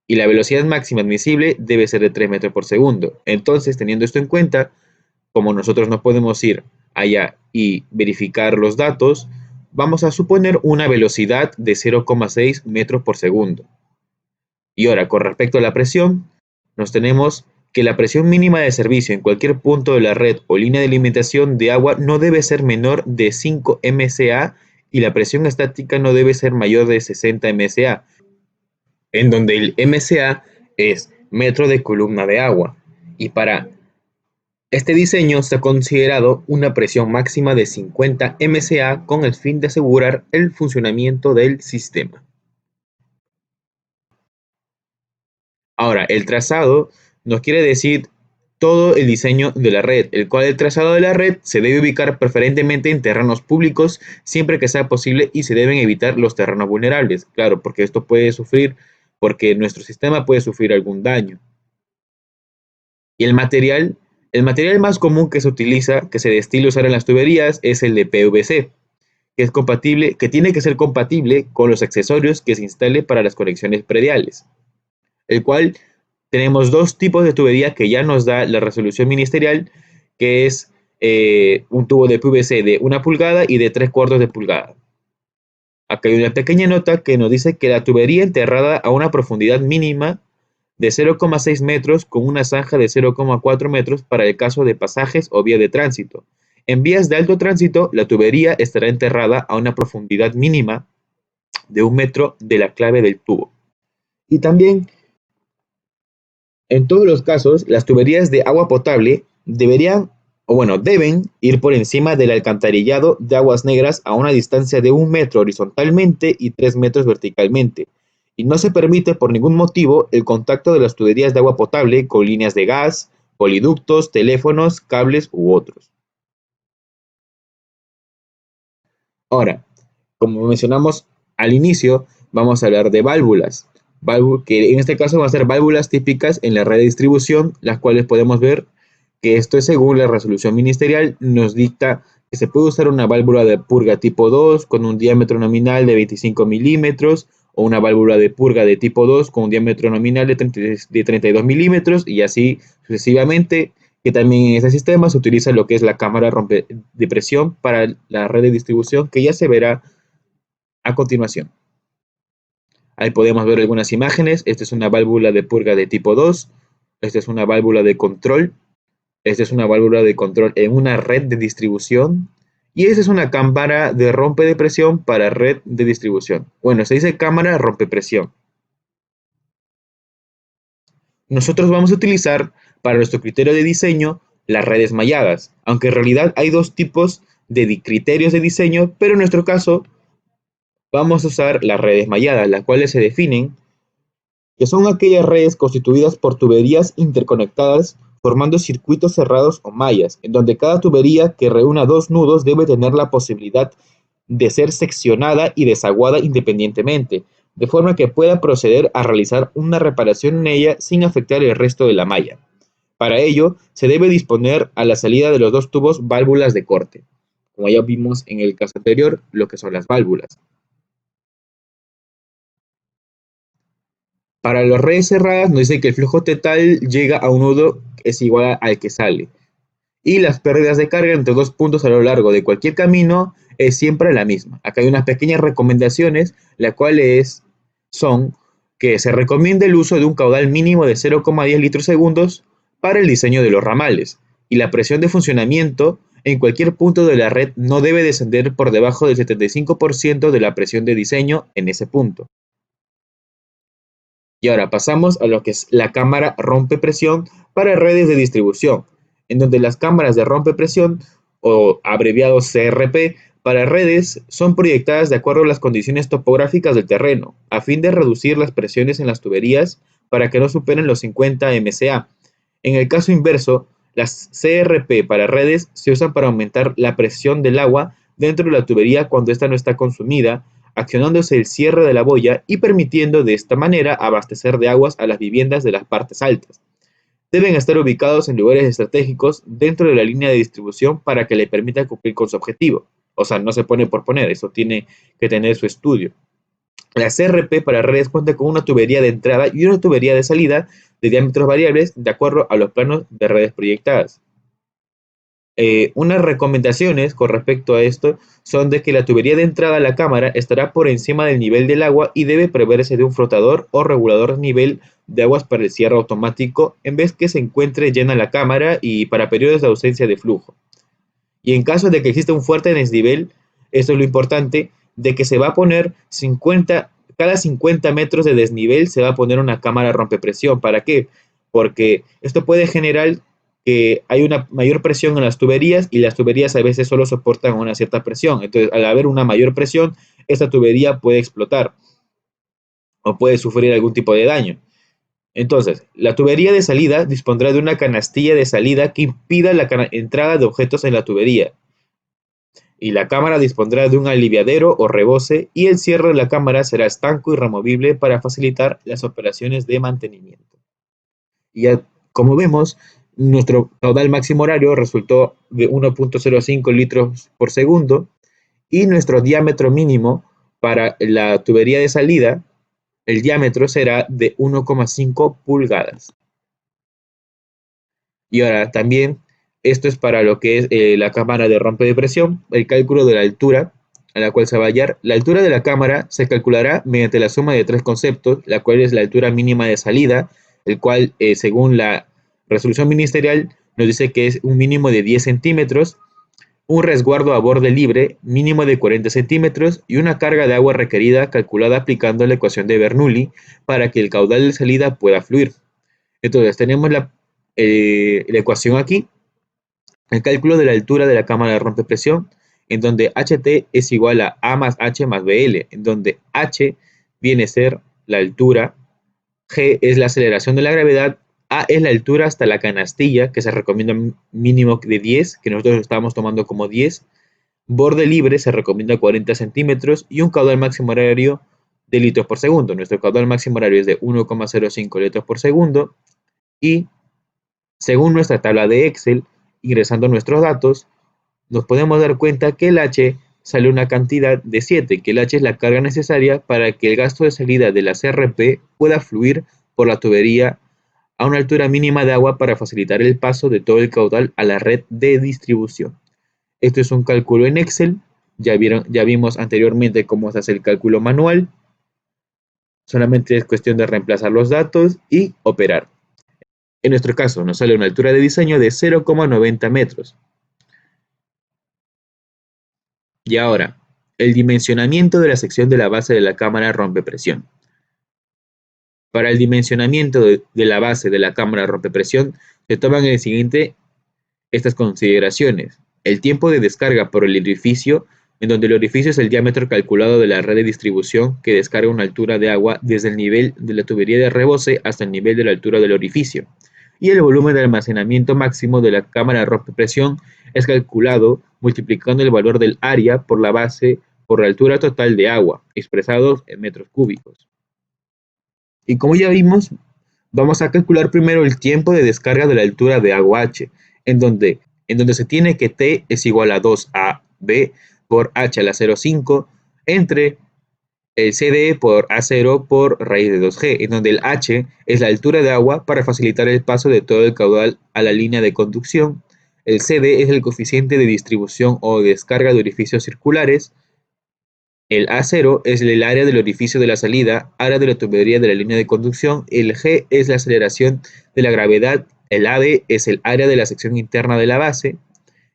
Y la velocidad máxima admisible debe ser de 3 metros por segundo. Entonces, teniendo esto en cuenta, como nosotros no podemos ir allá y verificar los datos, vamos a suponer una velocidad de 0,6 metros por segundo. Y ahora, con respecto a la presión, nos tenemos que la presión mínima de servicio en cualquier punto de la red o línea de alimentación de agua no debe ser menor de 5 MSA y la presión estática no debe ser mayor de 60 MSA, en donde el MSA es metro de columna de agua. Y para este diseño se ha considerado una presión máxima de 50 MSA con el fin de asegurar el funcionamiento del sistema. Ahora, el trazado nos quiere decir todo el diseño de la red, el cual el trazado de la red se debe ubicar preferentemente en terrenos públicos siempre que sea posible y se deben evitar los terrenos vulnerables. Claro, porque esto puede sufrir, porque nuestro sistema puede sufrir algún daño. Y el material más común que se utiliza, que se destila usar en las tuberías, es el de PVC, que es compatible, que tiene que ser compatible con los accesorios que se instale para las conexiones prediales, el cual tenemos dos tipos de tubería que ya nos da la resolución ministerial, que es un tubo de PVC de 1 pulgada y de 3/4 de pulgada. Acá hay una pequeña nota que nos dice que la tubería enterrada a una profundidad mínima de 0,6 metros con una zanja de 0,4 metros para el caso de pasajes o vías de tránsito. En vías de alto tránsito, la tubería estará enterrada a una profundidad mínima de 1 metro de la clave del tubo. Y también, en todos los casos, las tuberías de agua potable deben ir por encima del alcantarillado de aguas negras a una distancia de 1 metro horizontalmente y 3 metros verticalmente. Y no se permite por ningún motivo el contacto de las tuberías de agua potable con líneas de gas, poliductos, teléfonos, cables u otros. Ahora, como mencionamos al inicio, vamos a hablar de válvulas, que en este caso van a ser válvulas típicas en la red de distribución, las cuales podemos ver que esto es según la resolución ministerial, nos dicta que se puede usar una válvula de purga tipo 2 con un diámetro nominal de 25 milímetros o una válvula de purga de tipo 2 con un diámetro nominal de 32 milímetros y así sucesivamente, que también en este sistema se utiliza lo que es la cámara rompe de presión para la red de distribución, que ya se verá a continuación. Ahí podemos ver algunas imágenes. Esta es una válvula de purga de tipo 2. Esta es una válvula de control. Esta es una válvula de control en una red de distribución. Y esta es una cámara de rompe de presión para red de distribución. Bueno, se dice cámara rompe presión. Nosotros vamos a utilizar para nuestro criterio de diseño las redes malladas, aunque en realidad hay dos tipos de criterios de diseño, pero en nuestro caso vamos a usar las redes malladas, las cuales se definen que son aquellas redes constituidas por tuberías interconectadas formando circuitos cerrados o mallas, en donde cada tubería que reúna dos nudos debe tener la posibilidad de ser seccionada y desaguada independientemente, de forma que pueda proceder a realizar una reparación en ella sin afectar el resto de la malla. Para ello, se debe disponer a la salida de los dos tubos válvulas de corte, como ya vimos en el caso anterior, lo que son las válvulas. Para las redes cerradas nos dice que el flujo total llega a un nudo es igual al que sale. Y las pérdidas de carga entre dos puntos a lo largo de cualquier camino es siempre la misma. Acá hay unas pequeñas recomendaciones, la cual es son que se recomienda el uso de un caudal mínimo de 0,10 litros segundos para el diseño de los ramales, y la presión de funcionamiento en cualquier punto de la red no debe descender por debajo del 75% de la presión de diseño en ese punto. Y ahora pasamos a lo que es la cámara rompepresión para redes de distribución, en donde las cámaras de rompepresión, o abreviados CRP, para redes son proyectadas de acuerdo a las condiciones topográficas del terreno, a fin de reducir las presiones en las tuberías para que no superen los 50 MCA. En el caso inverso, las CRP para redes se usan para aumentar la presión del agua dentro de la tubería cuando ésta no está consumida, accionándose el cierre de la boya y permitiendo de esta manera abastecer de aguas a las viviendas de las partes altas. Deben estar ubicados en lugares estratégicos dentro de la línea de distribución para que le permita cumplir con su objetivo. O sea, no se pone por poner, eso tiene que tener su estudio. La CRP para redes cuenta con una tubería de entrada y una tubería de salida de diámetros variables de acuerdo a los planos de redes proyectadas. Unas recomendaciones con respecto a esto son de que la tubería de entrada a la cámara estará por encima del nivel del agua y debe preverse de un flotador o regulador nivel de aguas para el cierre automático en vez que se encuentre llena la cámara y para periodos de ausencia de flujo. Y en caso de que exista un fuerte desnivel, esto es lo importante, de que se va a poner cada 50 metros de desnivel se va a poner una cámara rompepresión. ¿Para qué? Porque esto puede generar que hay una mayor presión en las tuberías y las tuberías a veces solo soportan una cierta presión. Entonces, al haber una mayor presión, esta tubería puede explotar o puede sufrir algún tipo de daño. Entonces, la tubería de salida dispondrá de una canastilla de salida que impida la entrada de objetos en la tubería. Y la cámara dispondrá de un aliviadero o rebose y el cierre de la cámara será estanco y removible para facilitar las operaciones de mantenimiento. Y ya, como vemos, nuestro caudal máximo horario resultó de 1.05 litros por segundo y nuestro diámetro mínimo para la tubería de salida, el diámetro será de 1,5 pulgadas. Y ahora también, esto es para lo que es la cámara de rompe de presión, el cálculo de la altura a la cual se va a hallar. La altura de la cámara se calculará mediante la suma de tres conceptos, la cual es la altura mínima de salida, el cual, según la resolución ministerial, nos dice que es un mínimo de 10 centímetros, un resguardo a borde libre mínimo de 40 centímetros y una carga de agua requerida calculada aplicando la ecuación de Bernoulli para que el caudal de salida pueda fluir. Entonces tenemos la ecuación aquí, el cálculo de la altura de la cámara de rompepresión, en donde HT es igual a A más H más BL, en donde H viene a ser la altura, G es la aceleración de la gravedad, A es la altura hasta la canastilla, que se recomienda mínimo de 10, que nosotros estamos tomando como 10, borde libre se recomienda 40 centímetros y un caudal máximo horario de litros por segundo. Nuestro caudal máximo horario es de 1,05 litros por segundo y según nuestra tabla de Excel, ingresando nuestros datos, nos podemos dar cuenta que el H sale una cantidad de 7, que el H es la carga necesaria para que el gasto de salida de la CRP pueda fluir por la tubería a una altura mínima de agua para facilitar el paso de todo el caudal a la red de distribución. Esto es un cálculo en Excel, ya vimos anteriormente cómo se hace el cálculo manual, solamente es cuestión de reemplazar los datos y operar. En nuestro caso nos sale una altura de diseño de 0,90 metros. Y ahora, el dimensionamiento de la sección de la base de la cámara rompepresión. Para el dimensionamiento de la base de la cámara rompepresión se toman el siguiente estas consideraciones. El tiempo de descarga por el orificio, en donde el orificio es el diámetro calculado de la red de distribución que descarga una altura de agua desde el nivel de la tubería de rebose hasta el nivel de la altura del orificio. Y el volumen de almacenamiento máximo de la cámara de rompepresión es calculado multiplicando el valor del área por la base por la altura total de agua, expresados en metros cúbicos. Y como ya vimos, vamos a calcular primero el tiempo de descarga de la altura de agua H, en donde se tiene que T es igual a 2AB por H a la 0,5 entre el CD por A0 por raíz de 2G, en donde el H es la altura de agua para facilitar el paso de todo el caudal a la línea de conducción. El CD es el coeficiente de distribución o de descarga de orificios circulares. El A0 es el área del orificio de la salida, área de la tubería de la línea de conducción, el G es la aceleración de la gravedad, el AB es el área de la sección interna de la base,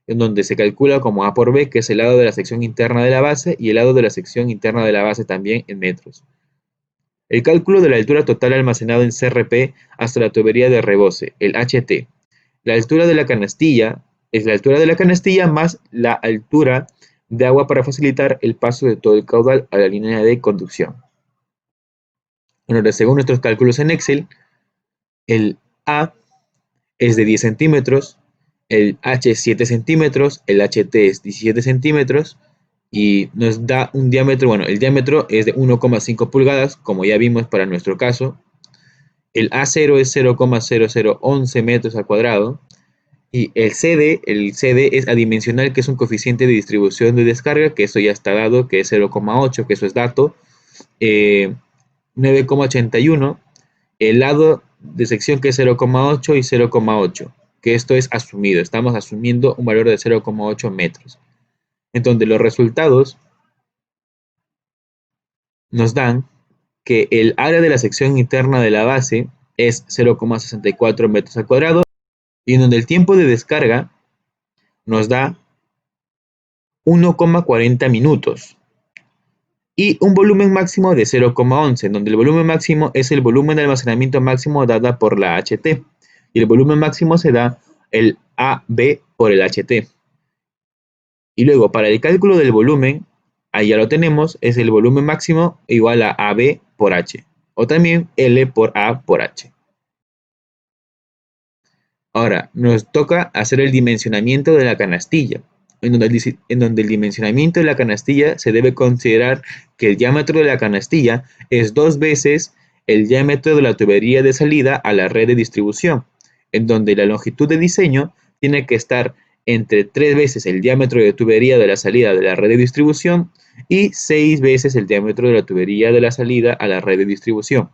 en donde se calcula como A por B, que es el lado de la sección interna de la base, y el lado de la sección interna de la base también en metros. El cálculo de la altura total almacenado en CRP hasta la tubería de rebose, el HT. La altura de la canastilla es la altura de la canastilla más la altura de agua para facilitar el paso de todo el caudal a la línea de conducción. Bueno, según nuestros cálculos en Excel, el A es de 10 centímetros, el H es 7 centímetros, el HT es 17 centímetros y nos da un diámetro, bueno, el diámetro es de 1,5 pulgadas, como ya vimos para nuestro caso. El A0 es 0,0011 metros al cuadrado. Y el CD es adimensional, que es un coeficiente de distribución de descarga, que eso ya está dado, que es 0,8, que eso es dato. 9,81. El lado de sección, que es 0,8 y 0,8, que esto es asumido. Estamos asumiendo un valor de 0,8 metros. Entonces los resultados nos dan que el área de la sección interna de la base es 0,64 metros al cuadrado y en donde el tiempo de descarga nos da 1,40 minutos y un volumen máximo de 0,11, donde el volumen máximo es el volumen de almacenamiento máximo dada por la HT y el volumen máximo se da el AB por el HT. Y luego para el cálculo del volumen, ahí ya lo tenemos, es el volumen máximo igual a AB por H o también L por A por H. Ahora, nos toca hacer el dimensionamiento de la canastilla, en donde el dimensionamiento de la canastilla se debe considerar que el diámetro de la canastilla es 2 veces el diámetro de la tubería de salida a la red de distribución, en donde la longitud de diseño tiene que estar entre 3 veces el diámetro de tubería de la salida de la red de distribución y 6 veces el diámetro de la tubería de la salida a la red de distribución,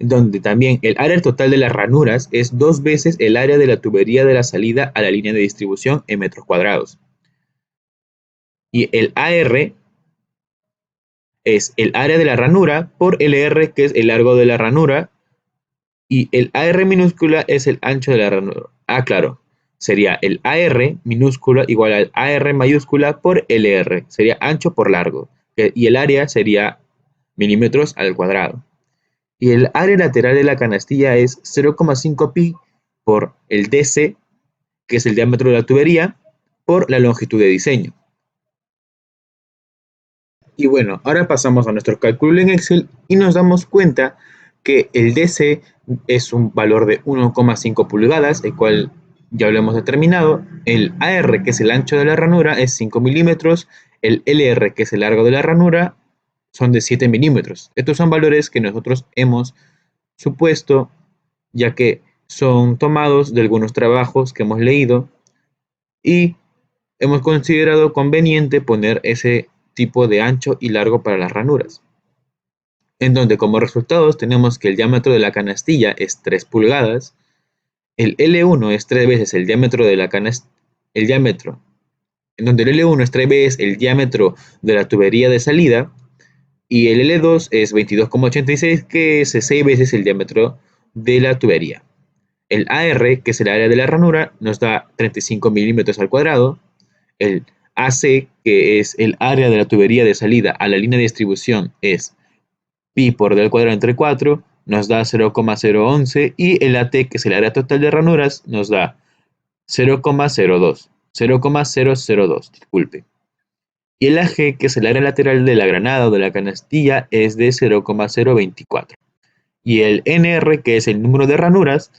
donde también el área total de las ranuras es 2 veces el área de la tubería de la salida a la línea de distribución en metros cuadrados. Y el AR es el área de la ranura por LR, que es el largo de la ranura, y el AR minúscula es el ancho de la ranura. Ah, claro, sería el AR minúscula igual al AR mayúscula por LR, sería ancho por largo, y el área sería milímetros al cuadrado. Y el área lateral de la canastilla es 0,5 pi por el DC, que es el diámetro de la tubería, por la longitud de diseño. Y bueno, ahora pasamos a nuestro cálculo en Excel y nos damos cuenta que el DC es un valor de 1,5 pulgadas, el cual ya lo hemos determinado. El AR, que es el ancho de la ranura, es 5 milímetros. El LR, que es el largo de la ranura, son de 7 milímetros. Estos son valores que nosotros hemos supuesto, ya que son tomados de algunos trabajos que hemos leído y hemos considerado conveniente poner ese tipo de ancho y largo para las ranuras. En donde como resultados tenemos que el diámetro de la canastilla es 3 pulgadas, el L1 es 3 veces el diámetro de la canastilla, el diámetro, en donde el L1 es 3 veces el diámetro de la tubería de salida, y el L2 es 22,86, que es 6 veces el diámetro de la tubería. El AR, que es el área de la ranura, nos da 35 milímetros al cuadrado. El AC, que es el área de la tubería de salida a la línea de distribución, es pi por d al cuadrado entre 4, nos da 0,011. Y el AT, que es el área total de ranuras, nos da 0,002, disculpe. Y el AG, que es el área lateral de la granada o de la canastilla, es de 0,024. Y el NR, que es el número de ranuras,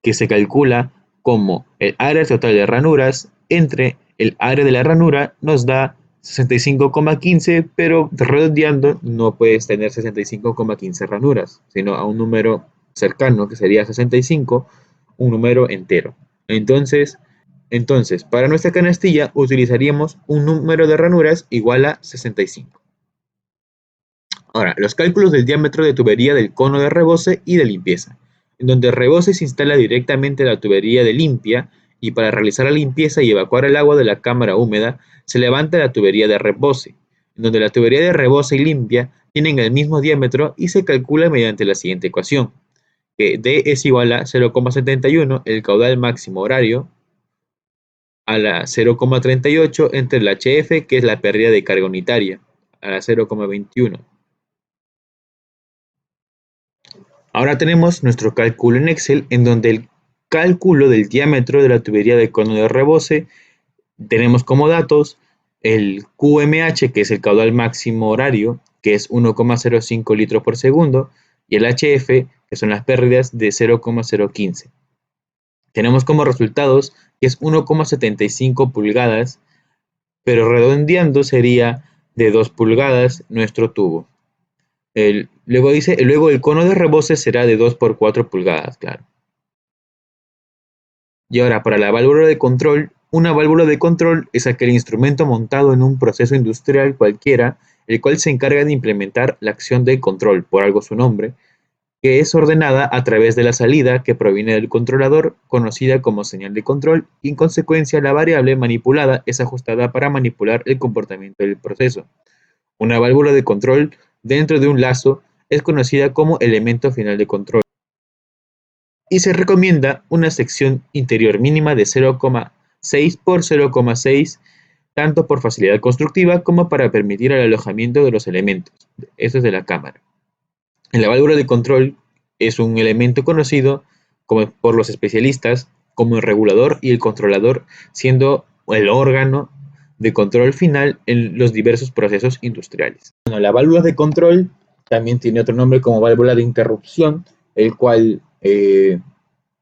que se calcula como el área total de ranuras entre el área de la ranura, nos da 65,15, pero redondeando no puedes tener 65,15 ranuras, sino a un número cercano, que sería 65, un número entero. Entonces, para nuestra canastilla utilizaríamos un número de ranuras igual a 65. Ahora, los cálculos del diámetro de tubería del cono de rebose y de limpieza, en donde el rebose se instala directamente a la tubería de limpia y para realizar la limpieza y evacuar el agua de la cámara húmeda se levanta la tubería de rebose. en donde la tubería de rebose y limpia tienen el mismo diámetro y se calcula mediante la siguiente ecuación, que D es igual a 0,71 el caudal máximo horario a la 0,38 entre el HF, que es la pérdida de carga unitaria, a la 0,21. Ahora tenemos nuestro cálculo en Excel, en donde el cálculo del diámetro de la tubería de cono de rebose tenemos como datos el QMH, que es el caudal máximo horario, que es 1,05 litros por segundo, y el HF, que son las pérdidas de 0,015. Tenemos como resultados que es 1,75 pulgadas, pero redondeando sería de 2 pulgadas nuestro tubo. Luego el cono de rebose será de 2 por 4 pulgadas, claro. Y ahora, para la válvula de control, una válvula de control es aquel instrumento montado en un proceso industrial cualquiera, el cual se encarga de implementar la acción de control, por algo su nombre, que es ordenada a través de la salida que proviene del controlador, conocida como señal de control, y en consecuencia la variable manipulada es ajustada para manipular el comportamiento del proceso. Una válvula de control dentro de un lazo es conocida como elemento final de control y se recomienda una sección interior mínima de 0,6 por 0,6 tanto por facilidad constructiva como para permitir el alojamiento de los elementos. Esto es de la cámara. En la válvula de control es un elemento conocido por los especialistas como el regulador y el controlador, siendo el órgano de control final en los diversos procesos industriales. Bueno, la válvula de control también tiene otro nombre como válvula de interrupción, el cual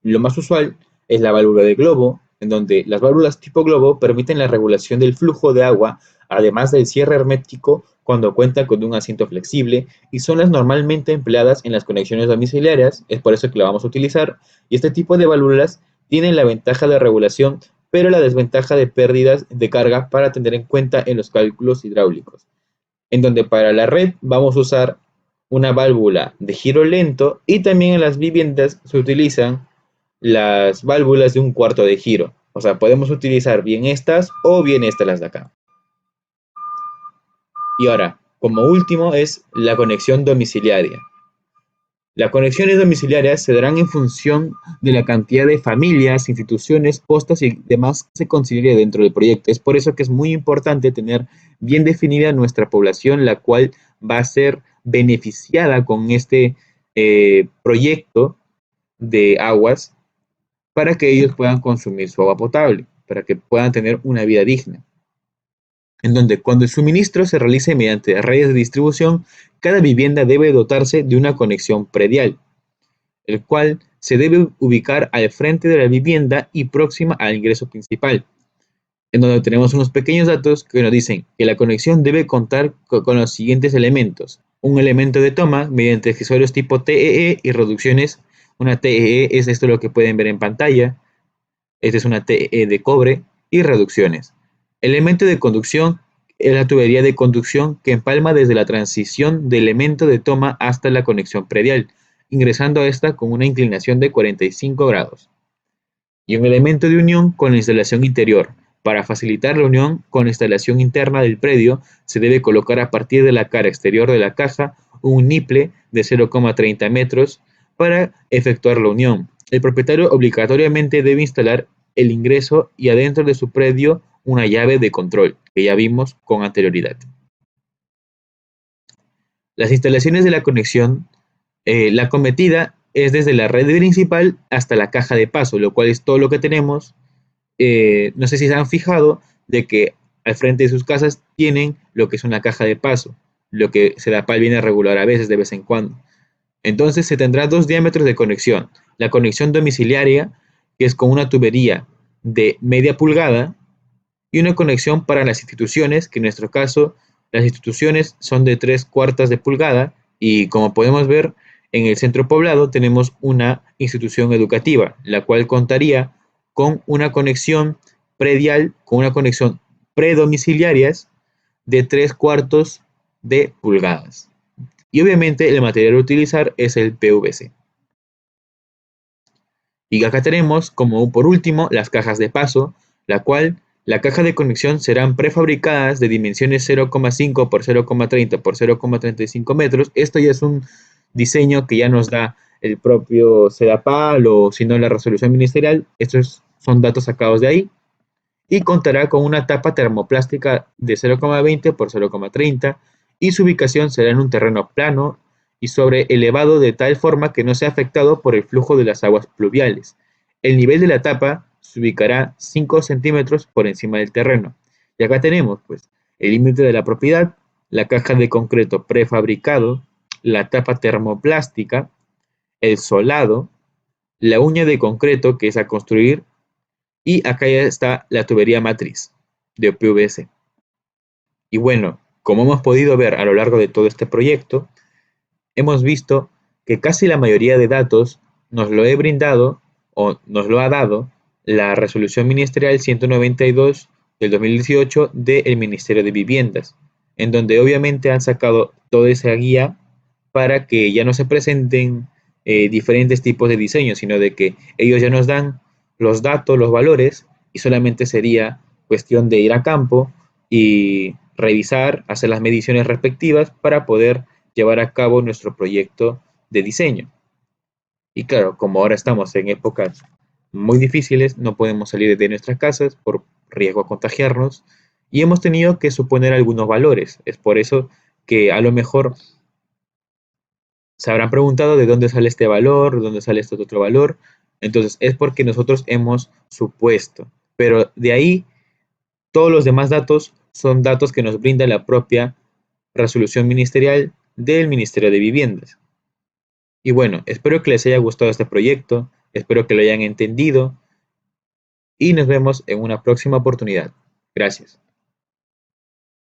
lo más usual es la válvula de globo, en donde las válvulas tipo globo permiten la regulación del flujo de agua, además del cierre hermético cuando cuentan con un asiento flexible, y son las normalmente empleadas en las conexiones domiciliarias, es por eso que la vamos a utilizar, y este tipo de válvulas tienen la ventaja de regulación, pero la desventaja de pérdidas de carga para tener en cuenta en los cálculos hidráulicos, en donde para la red vamos a usar una válvula de giro lento, y también en las viviendas se utilizan las válvulas de un cuarto de giro. O sea, podemos utilizar bien estas o bien estas las de acá. Y ahora, como último es la conexión domiciliaria. Las conexiones domiciliarias se darán en función de la cantidad de familias, instituciones, postas y demás que se considere dentro del proyecto. Es por eso que es muy importante tener bien definida nuestra población, la cual va a ser beneficiada con este proyecto de aguas, para que ellos puedan consumir su agua potable, para que puedan tener una vida digna. En donde cuando el suministro se realice mediante redes de distribución, cada vivienda debe dotarse de una conexión predial, el cual se debe ubicar al frente de la vivienda y próxima al ingreso principal, en donde tenemos unos pequeños datos que nos dicen que la conexión debe contar con los siguientes elementos: un elemento de toma mediante accesorios tipo TEE y reducciones. Una TEE es esto lo que pueden ver en pantalla. Esta es una TE de cobre, y reducciones. Elemento de conducción es la tubería de conducción que empalma desde la transición de elemento de toma hasta la conexión predial, ingresando a esta con una inclinación de 45 grados. Y un elemento de unión con la instalación interior. Para facilitar la unión con la instalación interna del predio, se debe colocar a partir de la cara exterior de la caja un niple de 0,30 metros para efectuar la unión. El propietario obligatoriamente debe instalar el ingreso y adentro de su predio una llave de control, que ya vimos con anterioridad. Las instalaciones de la conexión, la cometida es desde la red principal hasta la caja de paso, lo cual es todo lo que tenemos. No sé si se han fijado de que al frente de sus casas tienen lo que es una caja de paso, lo que Sedapal viene a regular a veces, de vez en cuando. Entonces se tendrá dos diámetros de conexión: la conexión domiciliaria, que es con una tubería de media pulgada, y una conexión para las instituciones, que en nuestro caso las instituciones son de 3/4 de pulgada, y como podemos ver en el centro poblado tenemos una institución educativa, la cual contaría con una conexión predial, con una conexión predomiciliarias de 3/4 de pulgadas. Y obviamente el material a utilizar es el PVC. Y acá tenemos como por último las cajas de paso, la cual La caja de conexión serán prefabricadas de dimensiones 0,5 por 0,30 por 0,35 metros. Esto ya es un diseño que ya nos da el propio CEDAPAL o si no la resolución ministerial. Estos son datos sacados de ahí. Y contará con una tapa termoplástica de 0,20 por 0,30 y su ubicación será en un terreno plano y sobre elevado de tal forma que no sea afectado por el flujo de las aguas pluviales. El nivel de la tapa se ubicará 5 centímetros por encima del terreno. Y acá tenemos pues el límite de la propiedad, la caja de concreto prefabricado, la tapa termoplástica, el solado, la uña de concreto que es a construir y acá ya está la tubería matriz de PVC. Y bueno, como hemos podido ver a lo largo de todo este proyecto, hemos visto que casi la mayoría de datos nos lo he brindado o nos lo ha dado la resolución ministerial 192 del 2018 del Ministerio de Viviendas, en donde obviamente han sacado toda esa guía para que ya no se presenten diferentes tipos de diseños, sino de que ellos ya nos dan los datos, los valores, y solamente sería cuestión de ir a campo y revisar, hacer las mediciones respectivas para poder llevar a cabo nuestro proyecto de diseño. Y claro, como ahora estamos en épocas muy difíciles, no podemos salir de nuestras casas por riesgo a contagiarnos y hemos tenido que suponer algunos valores. Es por eso que a lo mejor se habrán preguntado de dónde sale este valor, de dónde sale este otro valor. Entonces es porque nosotros hemos supuesto. Pero de ahí, todos los demás datos son datos que nos brinda la propia resolución ministerial del Ministerio de Viviendas. Y bueno, espero que les haya gustado este proyecto, espero que lo hayan entendido y nos vemos en una próxima oportunidad. Gracias.